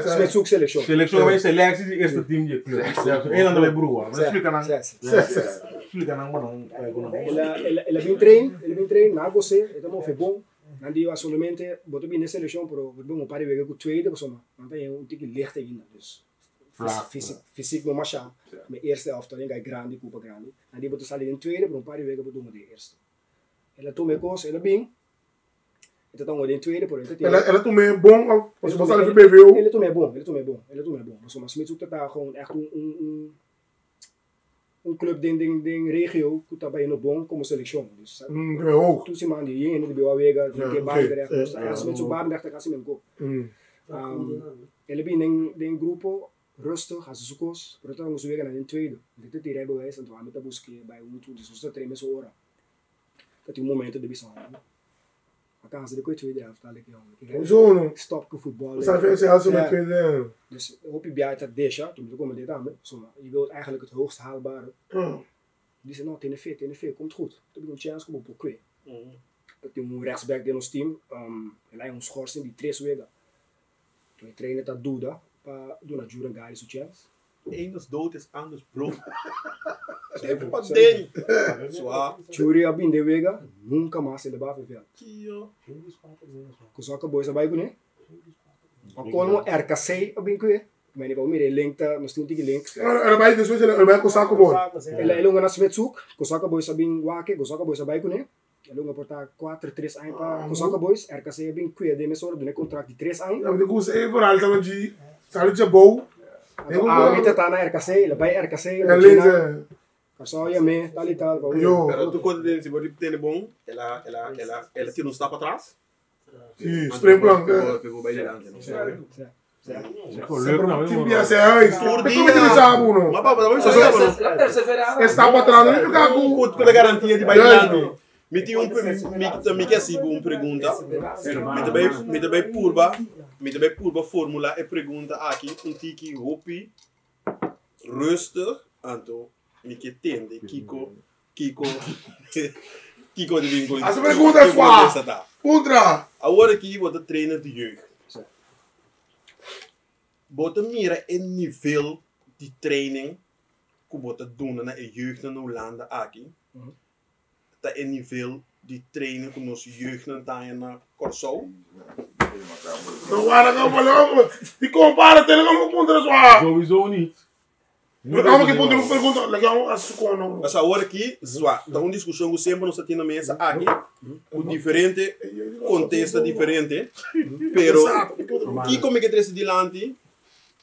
Smith zoek selectie. Selectie mijn selectie die eerste team die club. Een ander broer. Maar explica na. Explica na mano. Ela bin train, na você, então foi bom. Não deu solamente, botou bem na seleção, pero bom para ver que o tweede pessoa, não tem tique licht ainda, dus. Fysiek nog maar schaam. Mijn eerste elftal, ik ga grande, Copa Grande. En die botte in tweede, maar een paar weken bedoel de eerste. Ela toen mij koos, ela bing. Het dan wordt in tweede, por ela toen mij bon, of ze was al even BVO. Ela toen mij bon. Dus maar Smith zoekt daar gewoon echt een club ding regio, kuta bij een bon, como selección. Dus hoog. Toen ze man die in de Biwawega, die keer Barendrecht, dus ja, Smith zoekt Barendrecht, dan kan ze met go. Ela bing ding grupo. Rustig, als ze zoekos, maar dan moesten we weer naar de tweede. Dit is die rijbewijs en toen met de busje bij ons, dus we trainen met z'n oren. Dat die momenten de bijzonder. Maar kan ze de tweede helft al Hoezo? Stop ke voetbal. Dat zijn veel zelfs met tweede. Dus hoop je bij dat deze, toen we komen dit aan, je wilt eigenlijk het hoogst haalbare. Die zei nou, TNV, komt goed. Toen heb ik een chance komen op Pokwe. Dat die een rechtsback in ons team, en hij ons schorsing, die tres wegen. Toen je trainen dat doe dat. Doen naar Julian Gari zo'n chance. Eén is dood, is anders bro. Even wat ding. Zwaar. Julian bin de wega, nunca mais ele vai ver. Kusaka boys abai kune. Akolmo RKC abin kuye. Meni ba umire link ta, mas tunti link. Ela vai después ela vai Kusaka boy. Ela nga na Smetsuk, Kusaka boys abin wake, Kusaka boys abai kune. Ela nga porta 4-3 anos para Kusaka boys, RKC abin kuye de mesor de contract de 3 anos. Ja, de Gus even al dan die Salut je bouw. Kita tana RKC, labai RKC. Kasau ya me, tal e tal. Pero tu quando tem se body tem bom, ela tira stap atrás. Sim, extrem plan. Pegou bem adiante, não sabe? Timbia se ai, por dia ele sabe uno. Mas papo, vamos fazer. Está para trás, não fica com a garantia de bailando. Me tinha me que assim uma pergunta. Me também purba fórmula e pergunta aqui tiki hopi rustig anto me que tende Kiko de winkel. As pergunta é sua. Ultra. Agora aqui vou trainer de jeugd. Bota mira em nível de training que bota doen na jeugd na Holanda aqui. Dat in nível de trainen com nosso jeugd na Corsou. Não guarda não falou. E compara tem como ponto sua. Sowieso niet. Como que ponto pergunta legal as cono. Mas agora aqui, zoa, tá uma discussão que sempre nós temos na mesa aqui, com diferente contexto diferente, pero que como que três dilante,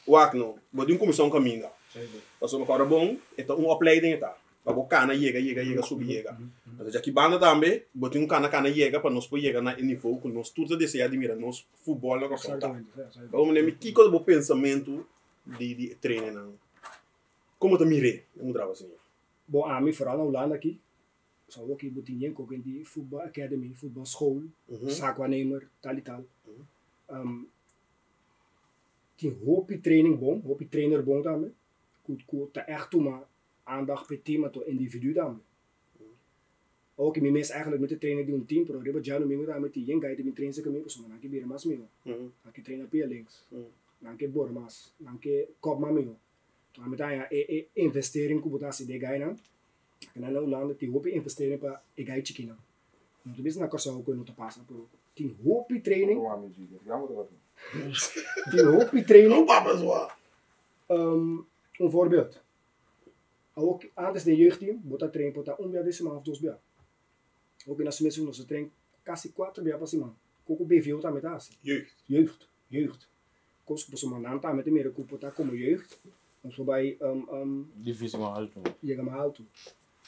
o acno, vou de uma comissão caminha. Passou uma cara bom, então uma opleiding tá. Para o cana chega, subir. Mas aqui banda também, botar um cana chega para nós poder chegar na nível que nós tudo desejar de mirar nós futebol na costa. Vamos ver que coisa o pensamento de treino. Como tu mirei, como trava assim. Bom, a mim vooral na Holanda aqui, só vou aqui botinha com quem de futebol academy, futebol school, zaakwaarnemer, tal e tal. Tem hoop training bom, hoop trainer bom também. Goed, tá echt toe maar aandacht per team tot individu dan. Ook in mes eigenlijk met de trainer die een team pro, reba jano mingo daar met die jeng guy die trainen ze kami, dus man, ik ben mas mingo. Ik trainer pia links. Dan ke bormas, dan ke kop mingo. Dan met daar investering kubutasi de guy na. En dan nou landen die hoop investering pa e guy chikina. Nou, dus na korsa ook no te passa pro. Die hoop training. Die hoop training. Een voorbeeld. Ook antes de jeugdteam, bota train pota desse man of dos bia. Ook in as mensen nos train quase 4 bia para cima. Coco BVO tá metade. Jeugd. Kosko por uma nanta met meer kupota como jeugd. Ons bij difícil maar alto. Chega mais alto.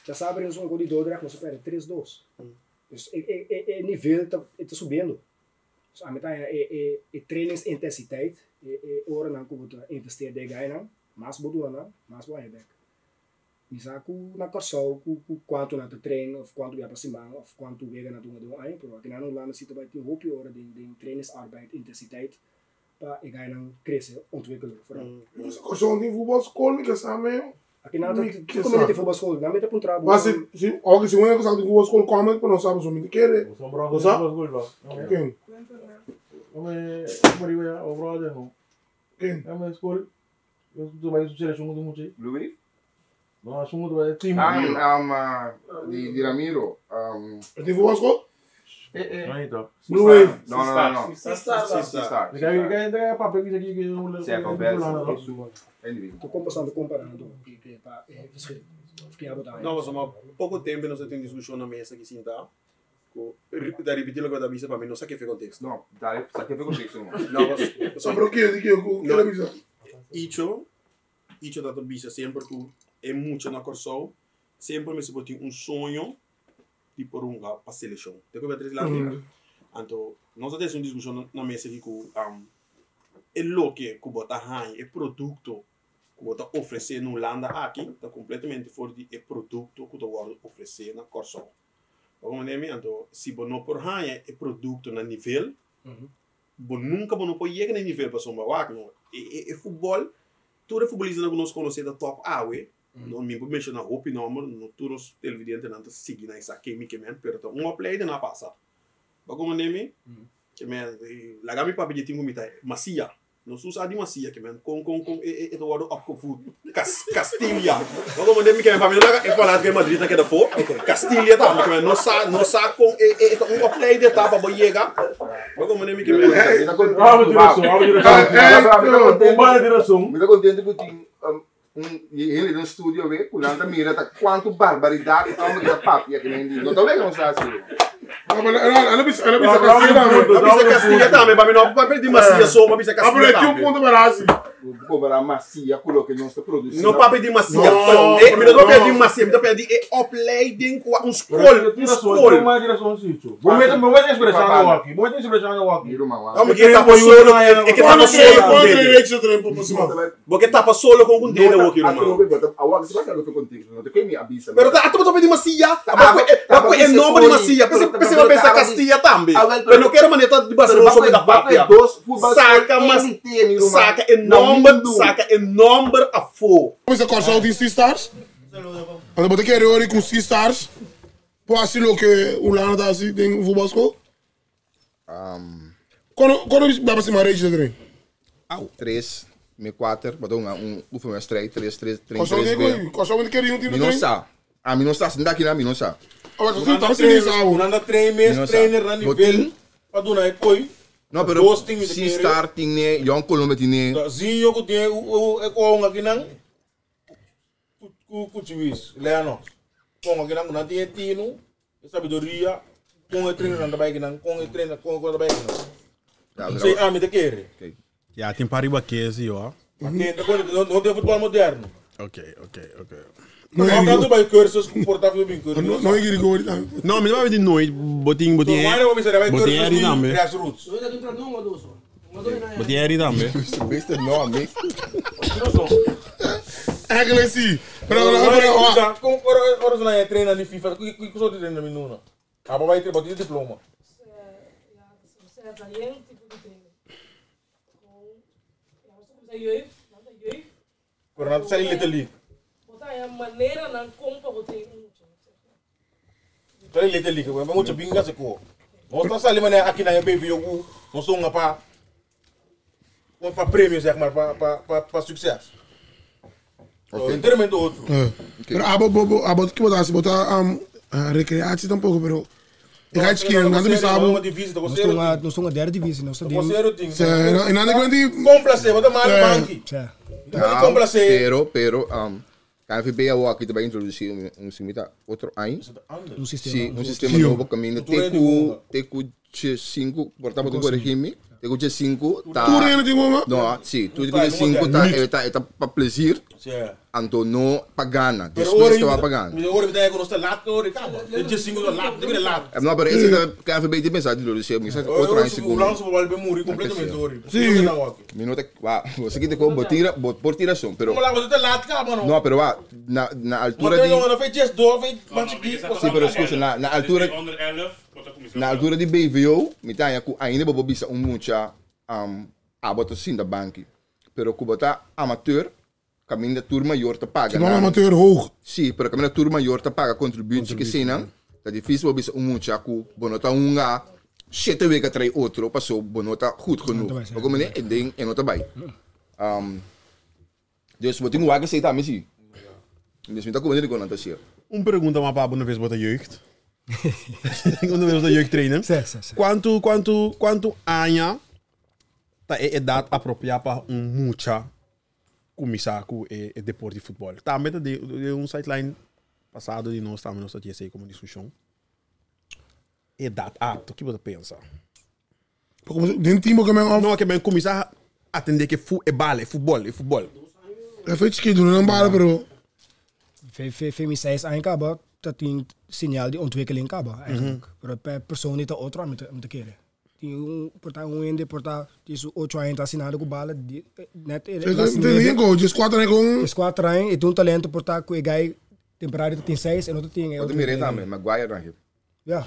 Já sabe nós um corredor direct nos supera 3-2. Dus nível tá subindo. So a metade é trainingsintensiteit, ora na kupota investeer de gaina, mas boduna, mas vai back. Misaku na Corsol, quanto na treino, of quanto via para cima, of quanto wega na doen doen aan, pero aqui na landen zitten bij die hoopje ora de trainingsarbeid, intensiteit, para e gaan dan crescer, ontwikkelen vooral. Corsol die voetbalschool, ik samen. Aqui na community voetbalschool, dan met de puntrabo. Mas se alguém se une com de voetbalschool komen, para não sabe sobre de querer. São bravos voetbalschool lá. Quem? Maria, o brother não. Quem? É uma escola. Eu tô mais seleção do muito. Louis? No, assunto do time. Di Ramiro. De voetbalschool? Não, então. Blue Wave. Não. Sistar. Kaya papel que aqui que eu Se é conversa. Tô comparando que para você ficar botar. Não, mas há pouco tempo nós temos discussão na mesa que sim tá. Da repetir o que da visa para mim não sabe que foi contexto. Não, dá que foi contexto. Não, mas Só para o quê? De que eu avisa? Icho da visa sempre que é muito na Corsol, sempre me se botar sonho de por para seleção. Tem que ver três lá. Então, nós temos uma discussão na mesa que é lo que botar é produto que botar oferecer no landa aqui, está completamente fora de produto que tu oferecer na Corsol. Então, se você não por é produto na nível, você nunca pode chegar no nível para somar o é futebol. Todo futebolista que nós conhecemos da top A, não me menciona o número, não todos os televidentes não seguem essa química, mas uma play não passa. Como nome, que lá gami papi de tingo mita macia. Nós usamos de macia que com é do lado opgevoed Castilla. Como nome que para mim lá é falar que Madrid tá que da fo. Castilla tá, que não sa com uma play de etapa para chegar. Como nome que me tá contente porque ele no estúdio vê, quando mira tá quanto barbaridade como que papi que nem não tá vendo não sabe. Ela bisa Castilla também, para mim não papel de macia só, mas bisa Castilla. Aqui um ponto para assim. Cobrar macia, coloque não está produzindo. Não papel de macia. Me não papel de macia, me papel de opleiding com scroll. Uma direção sítio. Vou meter expressão aqui. Vou meter expressão aqui. Vamos que tá solo, é que tá solo. Porque tá solo com o dedo aqui, mano. Pero tá papel de macia. Baco é nome de macia. Pensei uma pensa Castilla também. Mas não quero maneira de Barcelona sobre da papia. Saca é number a four. Mas a Corsol tem C-Stars? Anda botar querer hoje com C-Stars? Pode assim o que o Lana tá assim tem voetbalschool? Quando vai para cima rede de treino? 3, 4, botou uma strijd, 3. Corsol tem querer um time de treino? Não está, se não daqui não está. Nanda trainer na nível para do na coi. Não, pero si start tinha young Colombo tinha. Sim, eu tinha o aqui não. O juiz, Leandro. Com aqui não tinha tino, sabedoria, com o treino na baia não, com o treino com o baia não. Sei me te quer. Já tem pariba que esse ó. Não tem futebol moderno. Ok. Não tanto vai cursos comportável bem cursos. Não é que gol. Não, mas vai de noite, botinho. Botinho aí também. Grassroots. Botinho aí também. Beste nome. É que ele sim. Como horas na treina de FIFA, que só treina menina. Ah, vai ter botinho diploma. Você é italiano, tipo de treino. Jeugd. Pero não sai Little League. É a maneira não compra o treino. Kali lete liga, mas muito binga se ko. Nós tá ali mané aqui na BVU, nós somos para prêmios, zeg maar, para sucesso. Em termos do outro. Pero abo que botar recreatie tampouco, pero ik ga skiën, dan is abo. Nós somos a derde divisão, nós estamos. E nada que vem complacer, bota mais banqui. Pero KNVB eu aqui também introduziu outro ano. Um sistema. Sim, um sistema novo caminho. Teco G5, portava do regime. Teco G5 tá. Tudo ainda tem como? Não, sim, tudo G5 tá para prazer. Anto no pagana. Depois estava pagando. Mas agora me que nós está lá, não recaba. G5 do lado, deve lá. Não, mas esse KNVB tem pensado introduziu, mas outro ano segundo. O lance vai morrer completamente hoje. Sim. Minuto, você que tem como por tiração, pero. Como lá você tá lá, cara, mano. Não, pero na altura de. Não, fez just do, fez manchiki. Sim, pero escuta, na altura. Na altura de BVO, me tá ainda vou bisa mucha abota sim da banque. Pero kubota amateur, caminho da turma maior te paga. Não amateur hoog. Sim, pero caminho da turma maior te paga contribuinte que sim, não. Tá difícil bisa mucha ku bonota unga 7 weken trai outro, passou bonota goed genoeg. Ook meneer, ik denk en nota bij. Dus wat ik nu eigenlijk zei, missie. Dus met dat komen we niet aan het pergunta maar para uma vez bota jeugd. Quando vemos a jeugd trainen. Quanto anos tá a idade apropriada para mucha começar com o deporte de futebol? Também de sideline passado de nós estamos nós aqui como discussão. Idade apto, o que você pensa? Den time que não que bem começar a atender que é futebol. É feito que não bala, pero Femisa is eigenlijk dat die signaal die ontwikkeling kaba eigenlijk. Per persoon niet de outro met te keren. Die porta porta die zo 8 anos assinado com bala net just 4 anos. Just 4 anos e tu talento porta com gai temporário tem 6 e outro tem. Outro mirei também, Maguire não. Ja.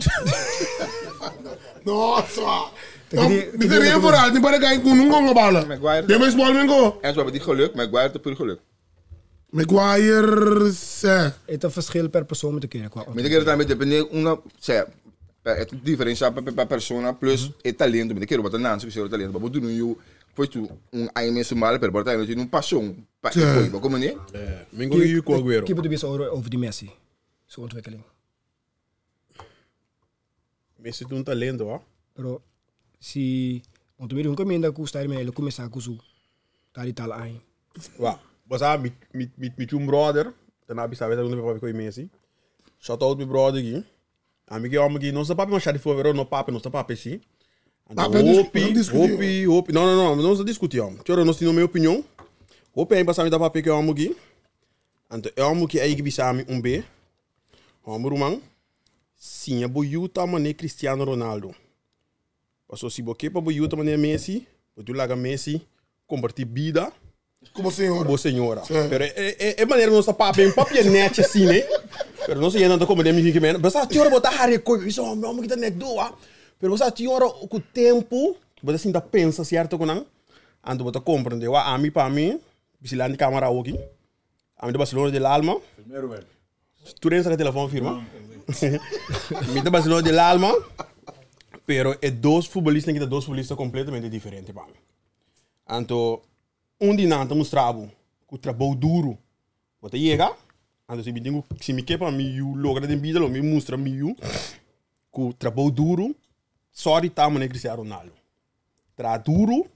Nossa! Dit is heel vooral, die ben ik gewoon balen. Maguire. Die is bal winkel. En zo hebben die geluk, Maguire te puur geluk. Maguire, het is een verschil per persoon met de keer. Met de keer dat depende una, het diferencia per persona plus het talento. Met de keer wat een naam zo talento, maar wat doen je? Foi tu ai mensen mal per portar no tiene un passion pa poi come ne? Mengo yu ko Aguero. Keep it over die Messi. Zo'n ontwikkeling. Messi tem talento, ó. Pero si want we doen comienda ku stai me lo começar ku su. Tali tal ai. Wa, bosa mit um brother, dan abi sabe da onde vai Messi. Shout out mi brother aqui. Amigo, não se papo machar de fora, não papo, não se papo assim. Hopi, não se discutir. Tchau, nós temos minha opinião. Hopi aí passar me da papo que eu amo aqui. Então, eu amo que aí que bisami B. Amo rumang. Sim, bo Utah mané Cristiano Ronaldo. Passou se boque para bo Utah mané Messi, bo tu laga Messi convertir vida como senhora. Bo senhora. Pero é maneira não papo net assim, né? Pero não sei ainda como de mim que men. Basta senhora botar hare coi, isso amo que tá nek doa. Pero basta senhora com o tempo, basta assim da pensa certo com não. Ando bota compreender, wa ami para mim, bisilando câmera aqui. Ami do Barcelona del Alma. Primeiro velho. Tu tens o telefone firma? Me da Barcelona del Alma, pero é dois futbolistas completamente diferentes para mim. Então, dinante mostrava que o trabalho duro, você chega, então se me quer para mim, eu logra de vida, me mostra mim que o trabalho duro, só de tá mané Cristiano Ronaldo. Tra duro,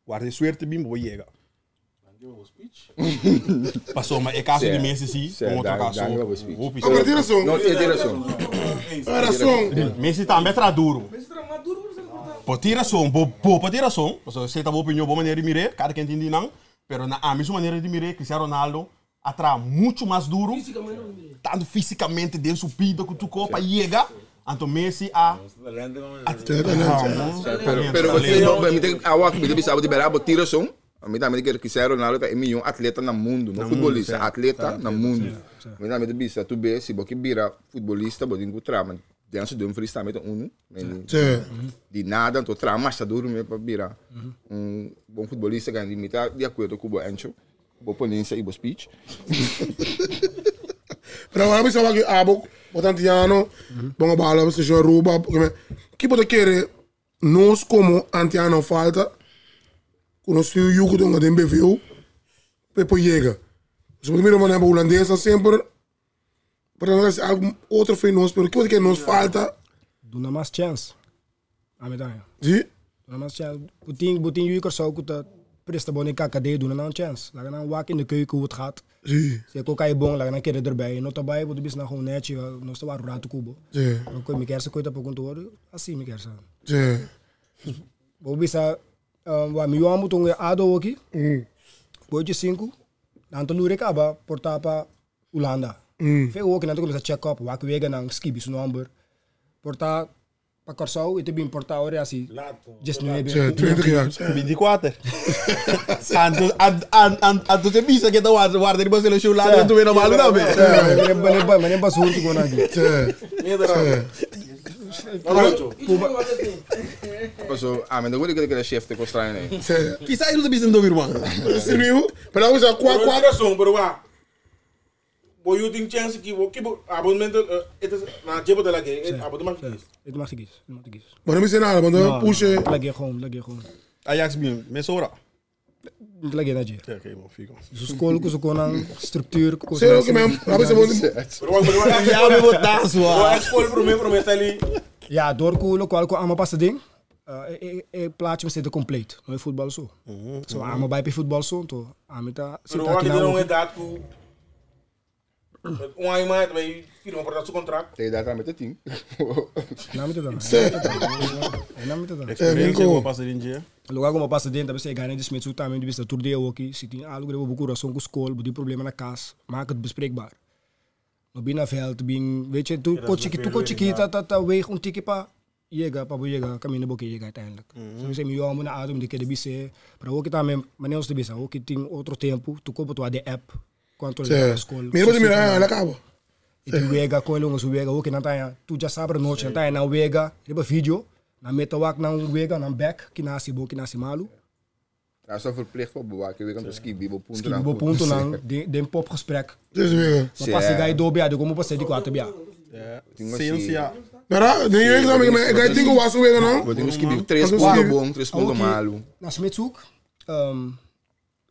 guarda suerte bem, vou chegar. Passou, mas é caso de Messi, sim. Com outro caso. Agora tira som. Não, tira som. Era som. Messi também é duro. Pode tirar som, pode tirar som. Você tá boa opinião, boa maneira de mirar. Cada quem entende não. Pero a mesma maneira de mirar, Cristiano Ronaldo atrás muito mais duro. Tanto fisicamente, dentro do peito que tu copa chega. Então Messi Pero você, a me deve saber liberar, tira som. A mim também que Cristiano Ronaldo é um atleta no mundo, não futebolista, atleta no mundo. A mim também deve tu bem, se você vira futebolista, você tem que trabalhar. Dentro de freestyle de nada, então trabalhar mais duro mesmo para virar bom futebolista que limita de acordo com o Encho, boa ponência e boa speech. Pero agora me sabe que Antiano, bonga bala, station Ruba. Que pode querer nós como Antiano falta, quando se o Yugo donga den beveu, pepo chega. Se você mira uma holandesa sempre, para nós algo outro foi nós, pero que pode que nos falta? Doe mais chance. Amedanya. Sim. Doe mais chance. Buting Yugo zou kuta presta boni KKD doen een chance. Laat dan waak in de keuken hoe het gaat. Sim. Ze koken je bon, laat dan keren erbij. Not erbij, want dus nou gewoon netje, nog te waar raad te kubo. Sim. Dan kun je kersen kwijt op een kantoor, assi me kersen. Sim. Bobisa, waar mi moet onge ado oki. Bootje 5. Dan te lure kaba portapa Ulanda. Veel ook en dan kom je check up, waak wegen dan skibi su number. Porta pa Corsau, ito bin porta ore asi. Just nu hebben. 20 jaar. 24. Anto te bisa kita warta di bawah show lalu tu beno malu dah be. Mana pas huruf kau lagi. Also, men dan wil ik de chef te kostrainen. Kisa ilu te bisa ndo birman. Sirmiu, pero vamos a Quatro som, pero va. Boy, you think chance ki abonnement het is na jebo de la ke abonnement ki. Het mag ik eens. Maar dan is het nou, want dan push je. Lagi gewoon. Ajax bin, mesora. Lagi na je. Oké, man, fico. School ko konan structuur ko. Sei o que mesmo, vamos a ver. Ja, we moeten daar zo. School pro tali. Ja, door ko allemaal pas ding. Plaatje me zitten compleet. No voetbal zo. Zo allemaal bij voetbal zo to. Amita. Pero wat je dan dat ko uma imagem vai firma por seu contrato. Tem data met het team. Não me dá. Não me dá. Experiência como passa de dia. Lugar como passa dentro, você ganha de smetu também de vista tour dia aqui, se tem algo grego buku ração com school, die problema na casa, maak het bespreekbaar. No bina veld, weet je, tu kochiki ta weeg un tiki pa jega pa jega kamine boke jega uiteindelijk. So se mi yo amo na adum de que de bise, para o que também maneus de bisa, o que tem outro tempo, tu compra tu de app. Controle school. Mira, acaba. E tu wega com ele uns wega, o que não tá, tu já sabe a noite, não tá na wega, riba vídeo, na metawak na wega, na back, que nasce bo, que nasce malu. Ja, zo verplicht op bewaken, we gaan skibibo punten. Skibibo punten lang, den popgesprek. Dus weer. Maar pas ik door bij, dan kom pas die kwart bij. Ja. Ciência. Nara, den je dan ik ga tingo was wega nou. We doen skibibo 3 punten bom, 3 punten malu. Na smetzoek,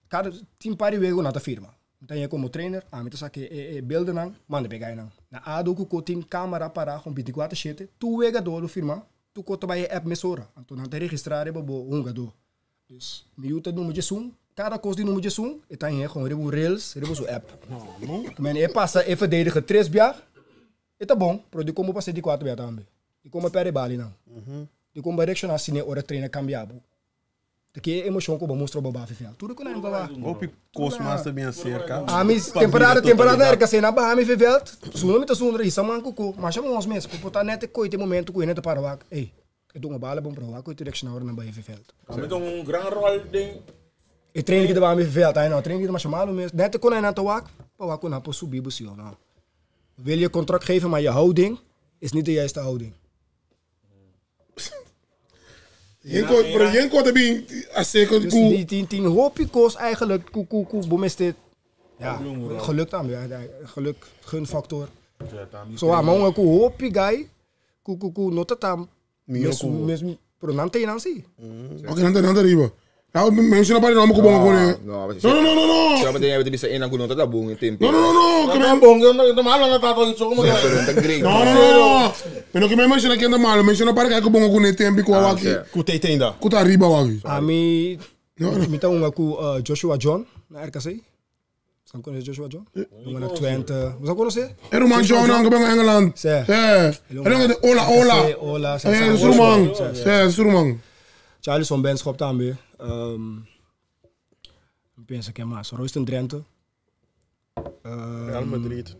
cada team pari wega na ta firma. Dan je como trainer, met de beelden lang, man de begay lang. Na ado ko team camera para com 24/7, tu wega do firma, tu ko bij je app mesora. Anto na te registrare bo unga do. Dus miuta no moet zoom, cada coisa no moet zoom, e dan je gewoon rebo rails, rebo zo app. Men passa e verdedigen 3 jaar. Eta bom, pro di como passa di 4 jaar também. Di como perde bali não. Di como direction assim ora treina cambiabo. Que emoção que eu mostro para o Bafifel. Tudo que não vai. Hoop kost master bem cerca. Amis temporada er kasi na Bahami Veld. Suno met suno risa man kuku. Mas chama ons mes. Puta net ko ite momento ko net para wak. Ei, eu dou uma bala bom para wak ko direction na Bahami Veld. Met een gran rol ding. E treino que de Bahami Veld, aí não, treino que de mas chamalo mes. Net ko na te wak, para wak ko na po subir busio nou. Wil je contract geven maar je houding is niet de juiste houding. Je kon bem aceito dus die hoop ik koos eigenlijk bomestit. Ja, geluk dan ja, geluk gunfactor. Zo maar onge ku hoop ik guy nota tam mes pronante nansi. Oké, dan arriba. Nou, mensen naar buiten komen gewoon. No. Ja, maar dan bisa ena kuno tata bung tempo. No. Que me bom, eu malo na tato isso como que. No. Pero que me menciona que anda malo, menciona para que bongo com tempo com aqui. Ku te tenda. Ku ta arriba wagi. Ami mita unga ku Joshua John na RKC. Você conhece Joshua John? Uma na Twente. Você conhece? É Roman John na Engeland. Sim. Ola. Surman. Charles van Benschop também. Pensa que é mais. Royston Drenthe. Real Madrid.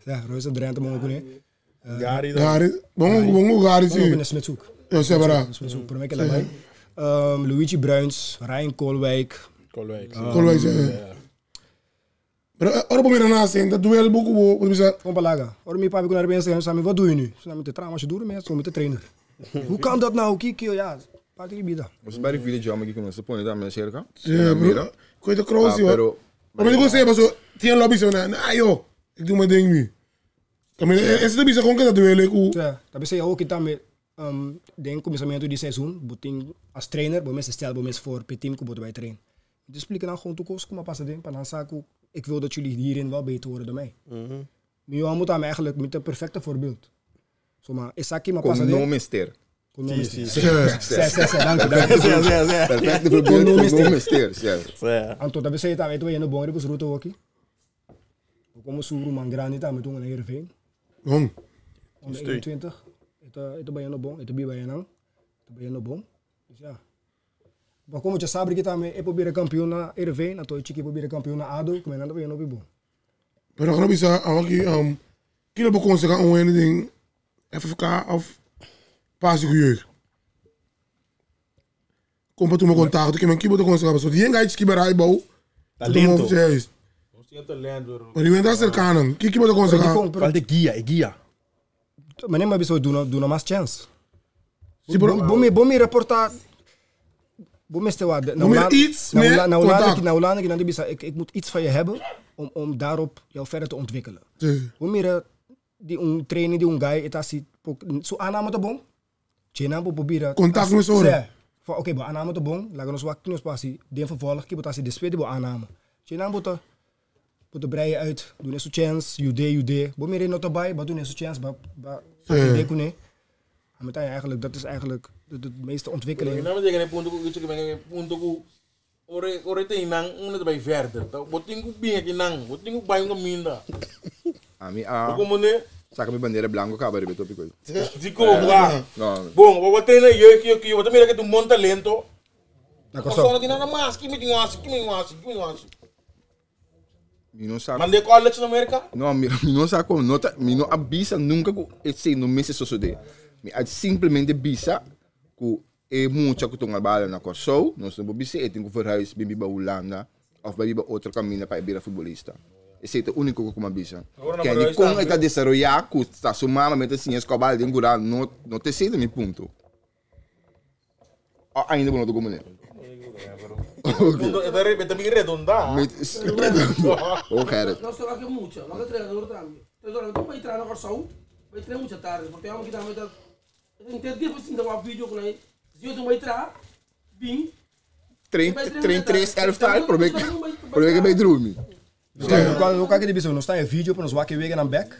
Ja, Royston Drenthe mogen we kunnen. Gary. Bongo Gary sim. Bongo Smitshoek. Ja, sebra. Smitshoek. Por mij daarbij. Luigi Bruins, Ryan Koolwijk. Koolwijk. Maar ora pomira na assim, dat duel boku bo, wat bisa? Kompalaga. Ora mi papi kon naar beneden samen, wat doe je nu? Samen met de trauma, als je doet met, zo met de trainer. Hoe kan dat nou? Kikio, ja. Patrick Bida. Mas bij de video jammer que começa a pôr da minha cerca. Ja, bro. Coisa cross, hoor. Maar ik wil zeggen, zo, tien lobby's van, nou, joh, ik doe mijn ding nu. Is het bisa kon kita duele ku? Ja, tapi saya ook kita met denk começamento de seizoen, boting als trainer, bij mensen stel bij mensen voor per team kubo bij train. Dus explica nou gewoon toekomst, kom maar passen ding, dan zaken ik wil dat jullie hierin wel beter worden dan mij. Maar moet aan eigenlijk met een perfecte voorbeeld. Zo maar, Isaki maar passen ding. No mister. Dank je. Perfecte voorbeeld, no mister. Anto, dat we zeggen dat we in de bongen hebben route ook. We komen zo man grani daar met een Heerenveen. Hong. Onder 21. Itu bij een bon, itu bij een ang. Itu bij een bon. Dus ja. Maar como je sabe que também é para campeão na Heerenveen, na toi chique para campeão na ADO, como nada bij een bon. Pero agora bisa aqui kilo bo kon se kan onwe ding FFK of pas ik jeugd. Kom tu me contato que men kibo to kon se kan so die ngai chique berai bou. Talento. Maar die went cercano. Kibo to kon se kan. Falta guia. Maar nee, maar bisa doen maar chance. Bom reportar. Bom is te wat. Nou bisa ik moet iets van je hebben om daarop jou verder te ontwikkelen. Bom die training die guy het as so aanname te bom. Chena bo proberen. Contact met zo. Oké, bo aanname te bom. Laat ons wat knus passie. Den vervolg ki botasi de tweede bo aanname. Chena bo te breien uit. Doen is so chance. You bom meer not erbij, maar doen is so chance ba de kune. Eigenlijk dat is eigenlijk de meeste ontwikkeling. Ik naam zeggen punto ore te inang unet bij verder. Botingu binga kinang, botingu bayunga minda. Ami Como saca mi bandeira blanco acaba de topico. Zico wa. Bom, vou botar na eu vou também que tu monta lento. Na costa. Só que nada mais, que me tinha Mi non sa. Mande college na América? No, mi non sa como nota, mi non avisa nunca que esse no mês sucede. Mi simplesmente bisa que é muito que tu ngabala na Corso, nós não bisa e tenho verhuis bibi ba Holanda of bibi ba outro caminho para ir futbolista. Esse é o único que eu avisa. Que ele com está desarrollar, que está sumando mas assim escobar de engurar não te sei do meu ponto. Ainda não tô como né. De repente me redondar. Okay. Nós temos aqui muito, mas o treinador também. O treinador vai treinar na Corso, vai treinar muito tarde, porque vamos que também tá entender assim da uma vídeo com aí. Se eu vai treinar, bem. 3 elftal, problema que vai dormir. Quando eu quero dizer, nós está em vídeo para nós vaker wegen naar back.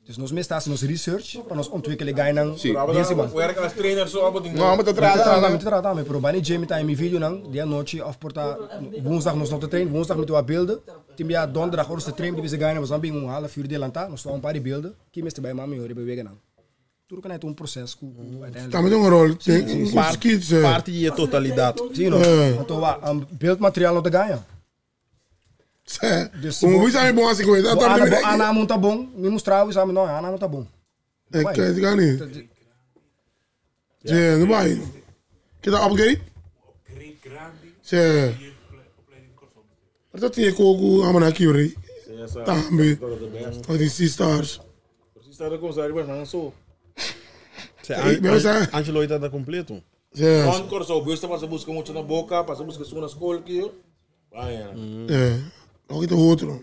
Dus nós mesmo está nos research para nós ontwikkelen gaan deze man. Werken als trainer zo op Não, mas trata me pro bani Jamie tá em vídeo não, dia noite of porta woensdag nós não train, woensdag met wat beelden. Timia donderdag ons train die we gaan, we zijn een half uur de lanta, nós een paar beelden. Qui mesmo bij mami hoor, wegen não. Tudo kan het proces ku uiteindelijk. Também tem rol, parte de totalidade. Sim, não. Então, beeldmateriaal não te ganha. Dus hoe zijn bom als ik weet dat dat aanname tá bom, me mostrar o exame não, aanname tá bom. Ik kan het gaan niet. Ja, não vai. Que dá upgrade? Ja. Maar dat je koku amana kiuri. Tambe. Wat is die stars? Está com sair mas não sou. Angelo está completo. Ja. Quando corso gosta passa busca muito na boca, passa busca só na escola que eu. Vai. Ja. Ook het outro.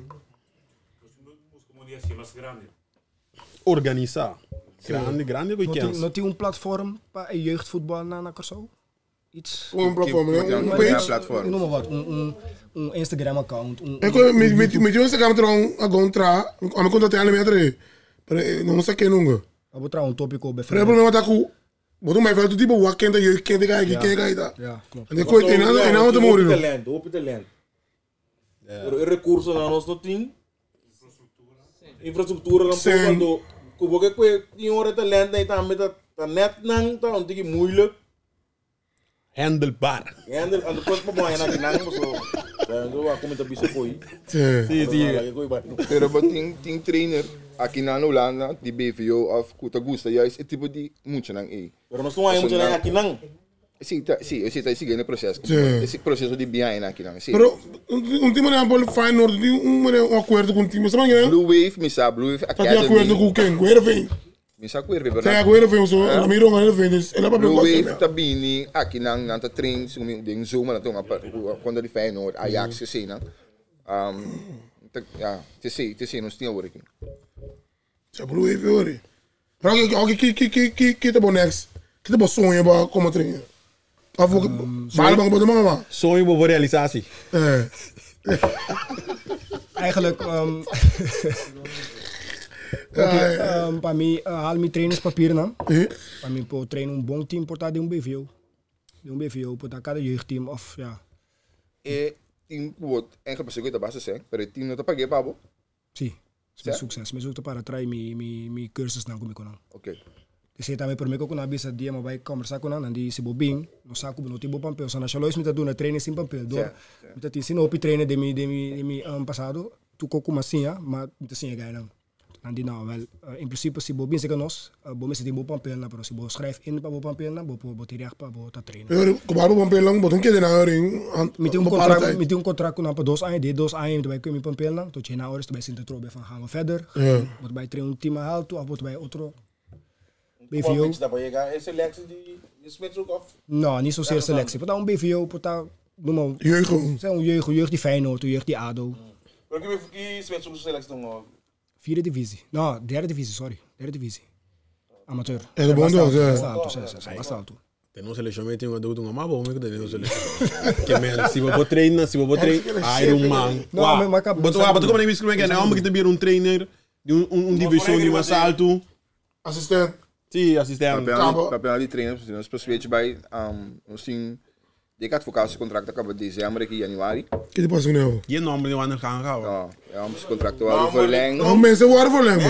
Organizar. Grande weekends. Não tem platform para jeugdvoetbal na Corso? Iets? Een platform, een page? Noem maar wat, een Instagram account. Met je Instagram trouwens, aan contact aan de meter. Não sei quem nunca. Eu vou trazer tópico bij vrienden. Problema dat ik moet mij veel type wat kent je kent dat. Ja, klopt. En ik kon in aan te moren. Op talent. Recursos na nosso team. Infraestrutura quando como que tinha hora talent aí também tá net não tá onde que moeilijk. Handelbaar. Handel aan de kant van mij na kinang so. Dan go como tá biso foi. Sim. Pero tem trainer aqui na Holanda, die BVO of Kuta Gusta, juist het tipo die moet je dan Pero nós não vamos na kinang. Sim, eu sei tá seguindo o processo. Esse processo de BI aqui não, sim. Pero time na bol Feyenoord, um acordo com o time, sabe não? Blue Wave, misa Blue Wave Academy. Tá acordo com quem? Com Heerenveen. Misa com Heerenveen, verdade? Tá acordo com so, Ramiro com Heerenveen, ela para Blue Wave tá bini aqui na tá train, so ding zoom na tonga quando de Feyenoord, Ajax gesehen, ja, te sei nós tinha working. Ze blue even hoor. Maar oké, kita bonex. Kita bo sonje ba komen trainen. Of ook maar bang de mama. Sonje bo realisatie. Eigenlijk para mim haal mijn trainingspapieren aan. Para mim po trainen een bon team porta de um BVO. De um BVO porta cada jeugdteam of ja. Team wordt eigenlijk beschikbaar de basis zijn, maar het team dat pakken pabo. Sim. Met succes. Me zoekt para try mi cursus na comigo não. Oké. Dus het daarmee permeko kuna bisa dia maar bij conversar con nan die se bobing, no saco no tibo pampel, sana chalois met doen trainen sin pampel. Door met dat sin opi trainen de mi passado, tu coco masinha, maar met de sinha gaan. En die nou wel in principe si bobing se nos, bom se tibo pampel na, pero si bo schrijf in pa bo pampel na, bo tirecht pa bo ta trainen. Kom maar pampel lang, boten ke de na ring. Met een contract kuna pa 2 anos, de 2 anos met bij kun je pampel na, tot je na horas bij sin te trobe van gaan we verder. Moet bij trainen un team haal tu, of moet bij outro. BVO. É selectie die spits ook af? Nou, niet zozeer selectie. Porta een BVO, porta noem maar. Jeugd die Feyenoord, jeugd die ADO. Welke spits ook selectie dan? 4e divisie. Nou, 3e divisie, sorry. 3e divisie. Amateur. É bom Deus, bastante. Tem não seleção meio tem do uma bom, mas tem não seleção. Que men, se vou treinar, Iron Man. Não, mas botou como nem me escrever que não, mas que tem um trainer de divisão de mais alto. Assistente. Sim, assistente. Papel die trainer, nós perceberam bij, assim, de que advocaat zijn contract acaba de dezembro aqui januari. Que te passa nou? Je nome de wanneer gaan gaan. Ja, ons contract waren verlengd. Oh, mensen waren verlengd.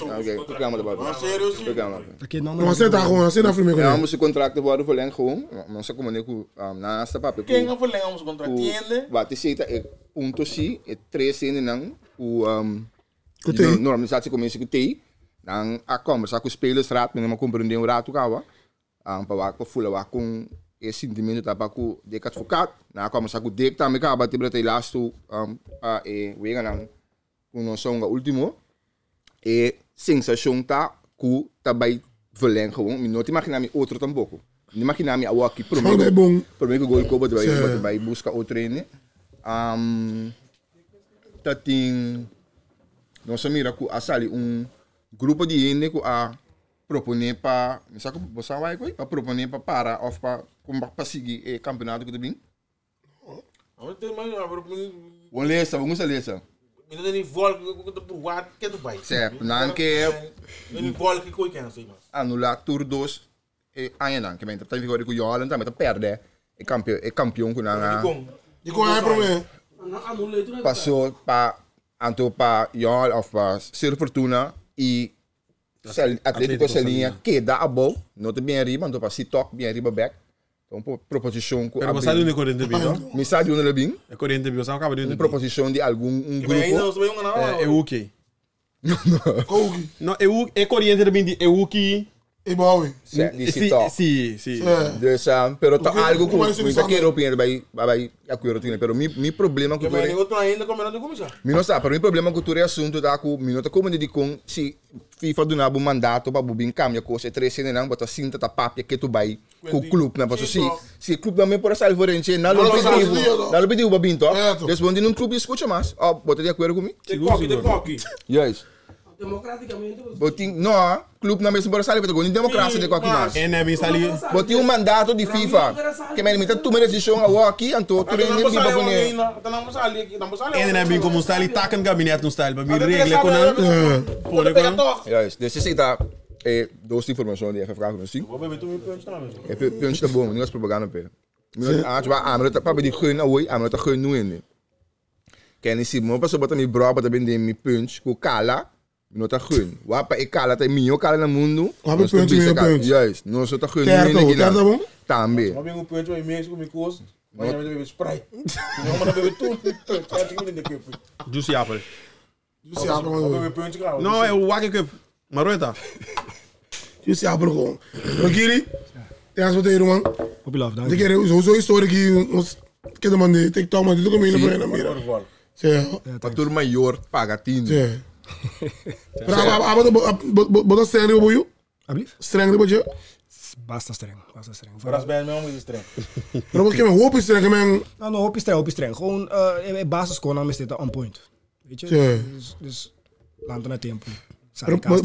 Oké, reclame erbij. Maar zet daar gewoon, zet daar voor mij. Ja, onze contracten worden verlengd gewoon. Maar ze komen niet naast de papier. Quem gaan verlengen onze contract? Wat is het? Ik punto si, het 3 zinnen lang, hoe normalisatiecommissie kutei. Dan conversar com os spelersraad, mas não compreender o rato kawa. Para waar ik voelen waar com esse sentimento tá para com de advogado. Na conversar com dek também kawa te brete lasto we gaan com nós songa último. Sensação tá com tabai verleng gewoon. Mi não te imagina mi outro tampouco. Não imagina mi awa aqui prometo gol kobo te vai buscar outro treine. Tá tem nós mira com asali grupo de gente que a proponer para, sabe como você vai para proponer para of para seguir o campeonato que tem bem. Vamos ter mais uma proponer. Vamos ler. Ainda tem volta que tu provar que tu vai. Certo, não que tem volta que coi quer sei mas. Anular tour 2 aí não, que mentre tá vigor com Jolan também tá perde. É campeão com na. De qual é o problema? Passou para anto para Jolan of para Ser Fortuna e Atlético Celinha queda a bom, não tem bem arriba, então para se toque bem arriba back. Então proposição com. Pero você sabe onde corrente bem? Me sabe onde ele bem? É corrente bem, você acaba de. Proposição de algum grupo. É o que? Não, é corrente bem de o que. É bom. Sim. Dus pero tá algo com muita que opinião vai acordo tinha, pero mi problema com eu outro ainda combinando com isso. Mi não sabe, pero mi problema com o assunto da com mi não tá como de com se FIFA do nabo mandato para bubin cambia coisa 3 anos não bota cinta tá papia que tu vai com o clube na posso se clube também por salvorente não lo pediu babinto. Responde num clube escuta mais. Ó, bota de acordo comigo? De coque. Yes. Democraticamente. Não, clube na mesma por salve, com democracia de qualquer mais. É nem ali. Botinho um mandato de FIFA. Que me limita tu me decisão a aqui, anto tu nem me babune. É nem bem como está ali tacan gabinete no style, para me regle com não. Pode com. Yes, necessita duas informações de FFK com sim. É punch tá bom, não é propaganda pera. Acho que a amrita para de gun away, amrita gun nu in. Kenny se mo passou botar me bro para bem de me punch com cala. Não tá gun. Wapa e cala tá minho cala no mundo. Wapa punch meu punch. Yes, não só tá gun no bom? Também. Mas bem o punch vai mesmo com me coisa. Vai já beber Sprite. Não manda beber tudo. Tá tem que beber. Juicy apple. Juicy apple. Beber punch claro. Não, é o water cup. Marota. Juicy apple gewoon. Rogiri. Tem as boteiras, man. Op je love, dank je. Ik heb sowieso historie hier. Ik heb man die TikTok, man. Die doe ik mee naar binnen. Sim. Para turma maior paga tino. Sim. Bota streng de boju? Alsjeblieft? Streng de boju? Basta streng. Voor als bij mij moet je streng. Maar wat kan je hoop is streng? Nou, hoop is streng. Gewoon basis gewoon is dit on point. Weet je? Sim. Dus Lanto na tempo.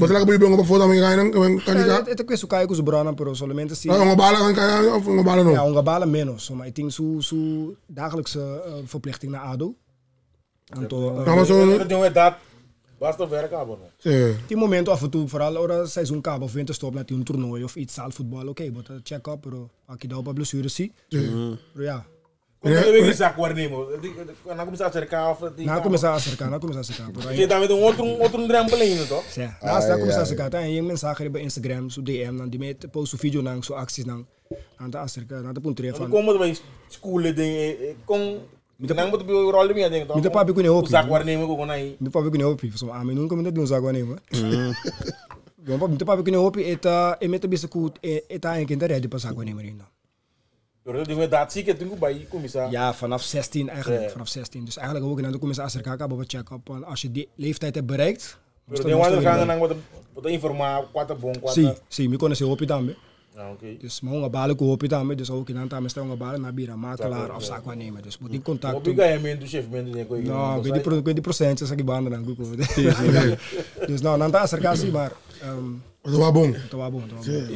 Mas lá que eu vou foto também ganhar, é que isso cai com os brana, pero solamente assim. Uma bala kan of uma bala não? Ja, uma bala menos. Maar ik denk zo dagelijkse verplichting naar ADO. Basta werken, mano. Die momenten af en toe, vooral als het seizoen kap of winterstop met een toernooi of iets zaalvoetbal, oké, maar check-up, pero als je daar op een blessure ziet, ja. Como é que você acorda, não começar a cercar of não começar a cercar. Você tá met outro trampoline, toch? Sim. Não começar a cercar, tá? Em mensagem no Instagram, so DM, dan die met post vídeo nang, so acties nang, dan tá a cercar, dan tá puntre van. Como vai school ding com Nang moet je rol meer denken toch? Met de papi kunnen hopen. Zak waarnemen ook gewoon aan. De papi kunnen hopen. Zo aan mijn kunnen doen zak waarnemen. Met de papi kunnen hopen met de beste goed een kind daar die pas zak waarnemen in. Door de dat zie ik het bij commissaris. Ja, vanaf 16 eigenlijk, vanaf 16. Dus eigenlijk ook naar de commissaris Kaka op check-up. Als je die leeftijd hebt bereikt. Dus de andere gaan dan wat informatie, wat bon, wat. Zie, me kunnen ze hopen dan. Okay. Dus mga balen ko hopi tame dus ook in anta mesta mga balen na bira makelaar of zaak waarnemen dus moet in contact. Hopi ga je men do chef men do ko. No, bij die procent sa gibanda nang guko. Dus nou nanta acercarse maar Tô bom.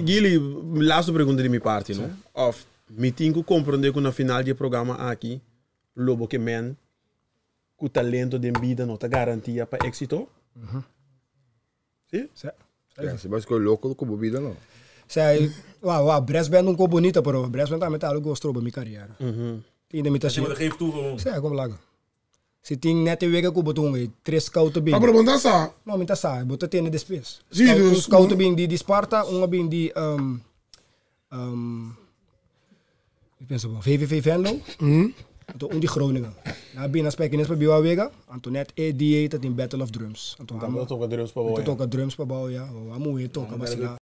Gili, laatste pergunta de minha parte, não? Of meeting compreender que na final do programa aqui, lobo que men, com talento de vida não tá garantia para êxito. Sim? Se vai escolher louco com bebida não. Sei, Bresband não ficou bonita, pero Bresband também tá algo gostou para minha carreira. Ainda me tá assim. Você geeft toe gewoon. Sei, como lá. Se tem net wega ko botung 3 scout bem. Maar bro, sa? Não, me tá sa, bota tem despes. Sim, dus scout bem de Sparta, bem de ik penso bom, VVV Venlo. Então de Groningen. Na bem nas pequenas para Biwa Wega, Antonet EDA dat in Battle of Drums. Então toca drums para bouwen. Toca drums para bouwen, ja. Vamos toca mas lá.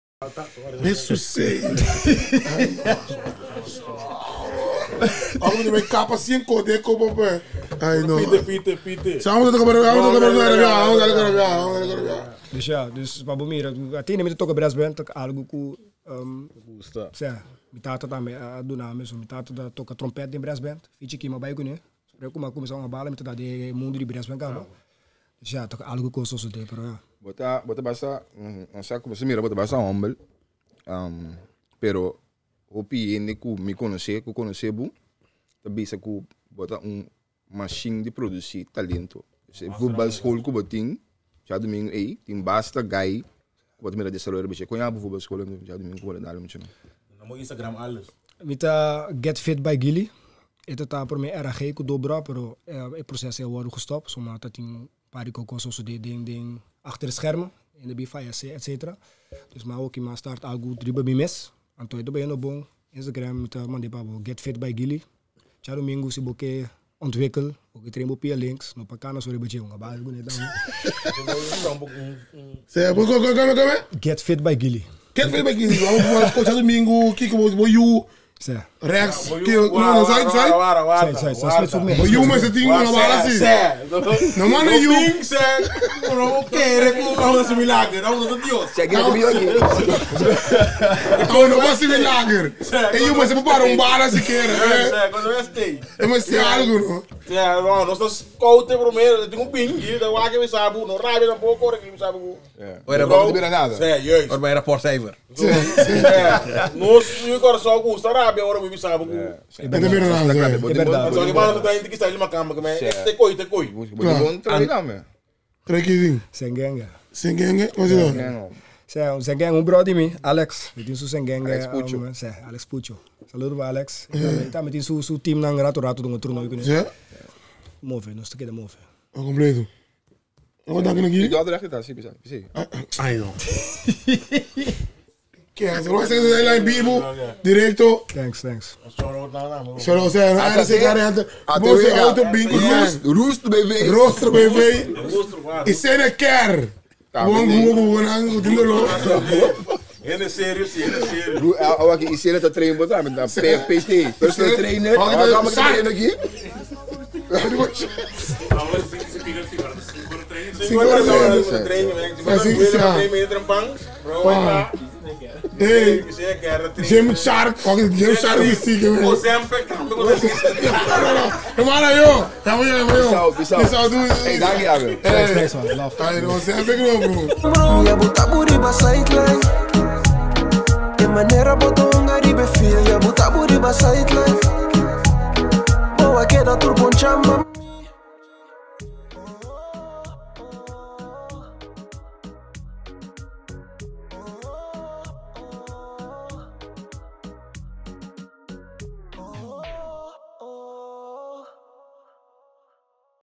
Isso sei. Alguém me capa assim code como pé. Ai não. Pite. Vamos Dus ja, dus para Bomira, até nem me toca Bresband, algo que gusta. Sim, me tata também a do nome, me tata toca trompete em Bresband, fique aqui mais baixo, né? Eu começar uma bala, me tata de mundo de Bresband, cara. Já toca algo que eu sou de, pero ja. Bota basta, não sei como se mira, bota basta humble. Pero hopi ne ku me conhecer bu, também se ku bota machine de produzir talento. Se voetbal school ku boting, já domingo tem basta guy, bota mira de salário beche. Conha bu voetbal school já domingo bota dar muito. No Instagram alles. Mita get fit by Gili. Het tá por me era gay ku dobra, pero o processo é o gestopt, so maar dat in parico koso so de ding achter de schermen in de BFIC etc. Dus maar ook in start algo driba bimes. Anto do bem no bom Instagram met mande babo get fit by Gili. Já domingo se boque ontwikkel, ook train op links, no pakana so ribeje nga ba algo ne dan. Sei, como? Get fit by Gili. Get fit by Gili. Vamos coachar domingo, que como you Sim. Rex, que não sai. Mas you mas tem uma bala assim. Não manda you. Não quer que não se milagre, não do Deus. Chega comigo aqui. Não vai se milagre. E you mas para bala se quer. Quando eu estei. É mas tem algo, não? Ja, nós estamos coute primeiro, tem ping, da wagen we sabu, no rabe na pouco, que we sabu. Ora, vamos ver nada. É, juist. Ora, era por saver. Nós nu kor só gusta rabe, ora we sabu. É verdade, é verdade. Só que mano tá indo que está numa cama, que te coi. Bom trabalhar, meu. Trequinho. Sengenga. Sengenga, mas não. Sengenga brother mi, Alex. Met su Sengenga. Alex Puccio. Saludo para Alex. Tá met su team nang rato do toernooi kunnen. Ja. Move, nós te queda move. Completo. Wat dank aqui? Ik had recht dat zie. Ai não. Que se não sei se lá em Bibo, direto. Thanks. Só sei, era esse cara antes. Você auto bingo, Rooster BV. E cena quer. Bom, dindolo. Ele sério. Ou aqui esse era treino botar, mas PT, personal trainer. Vamos trainer aqui. Hey, Jim Shark, Jim Shark is ziek. Você é um pecado. Hermano, yo. Bisau doen. Hey, dank je, Abel. Thanks, man. Love. Hey, no, você é pequeno, bro. Ya buta buri ba sideline. De maneira botou ribe feel. Ya buta buri ba sideline. Boa queda turbon chamba.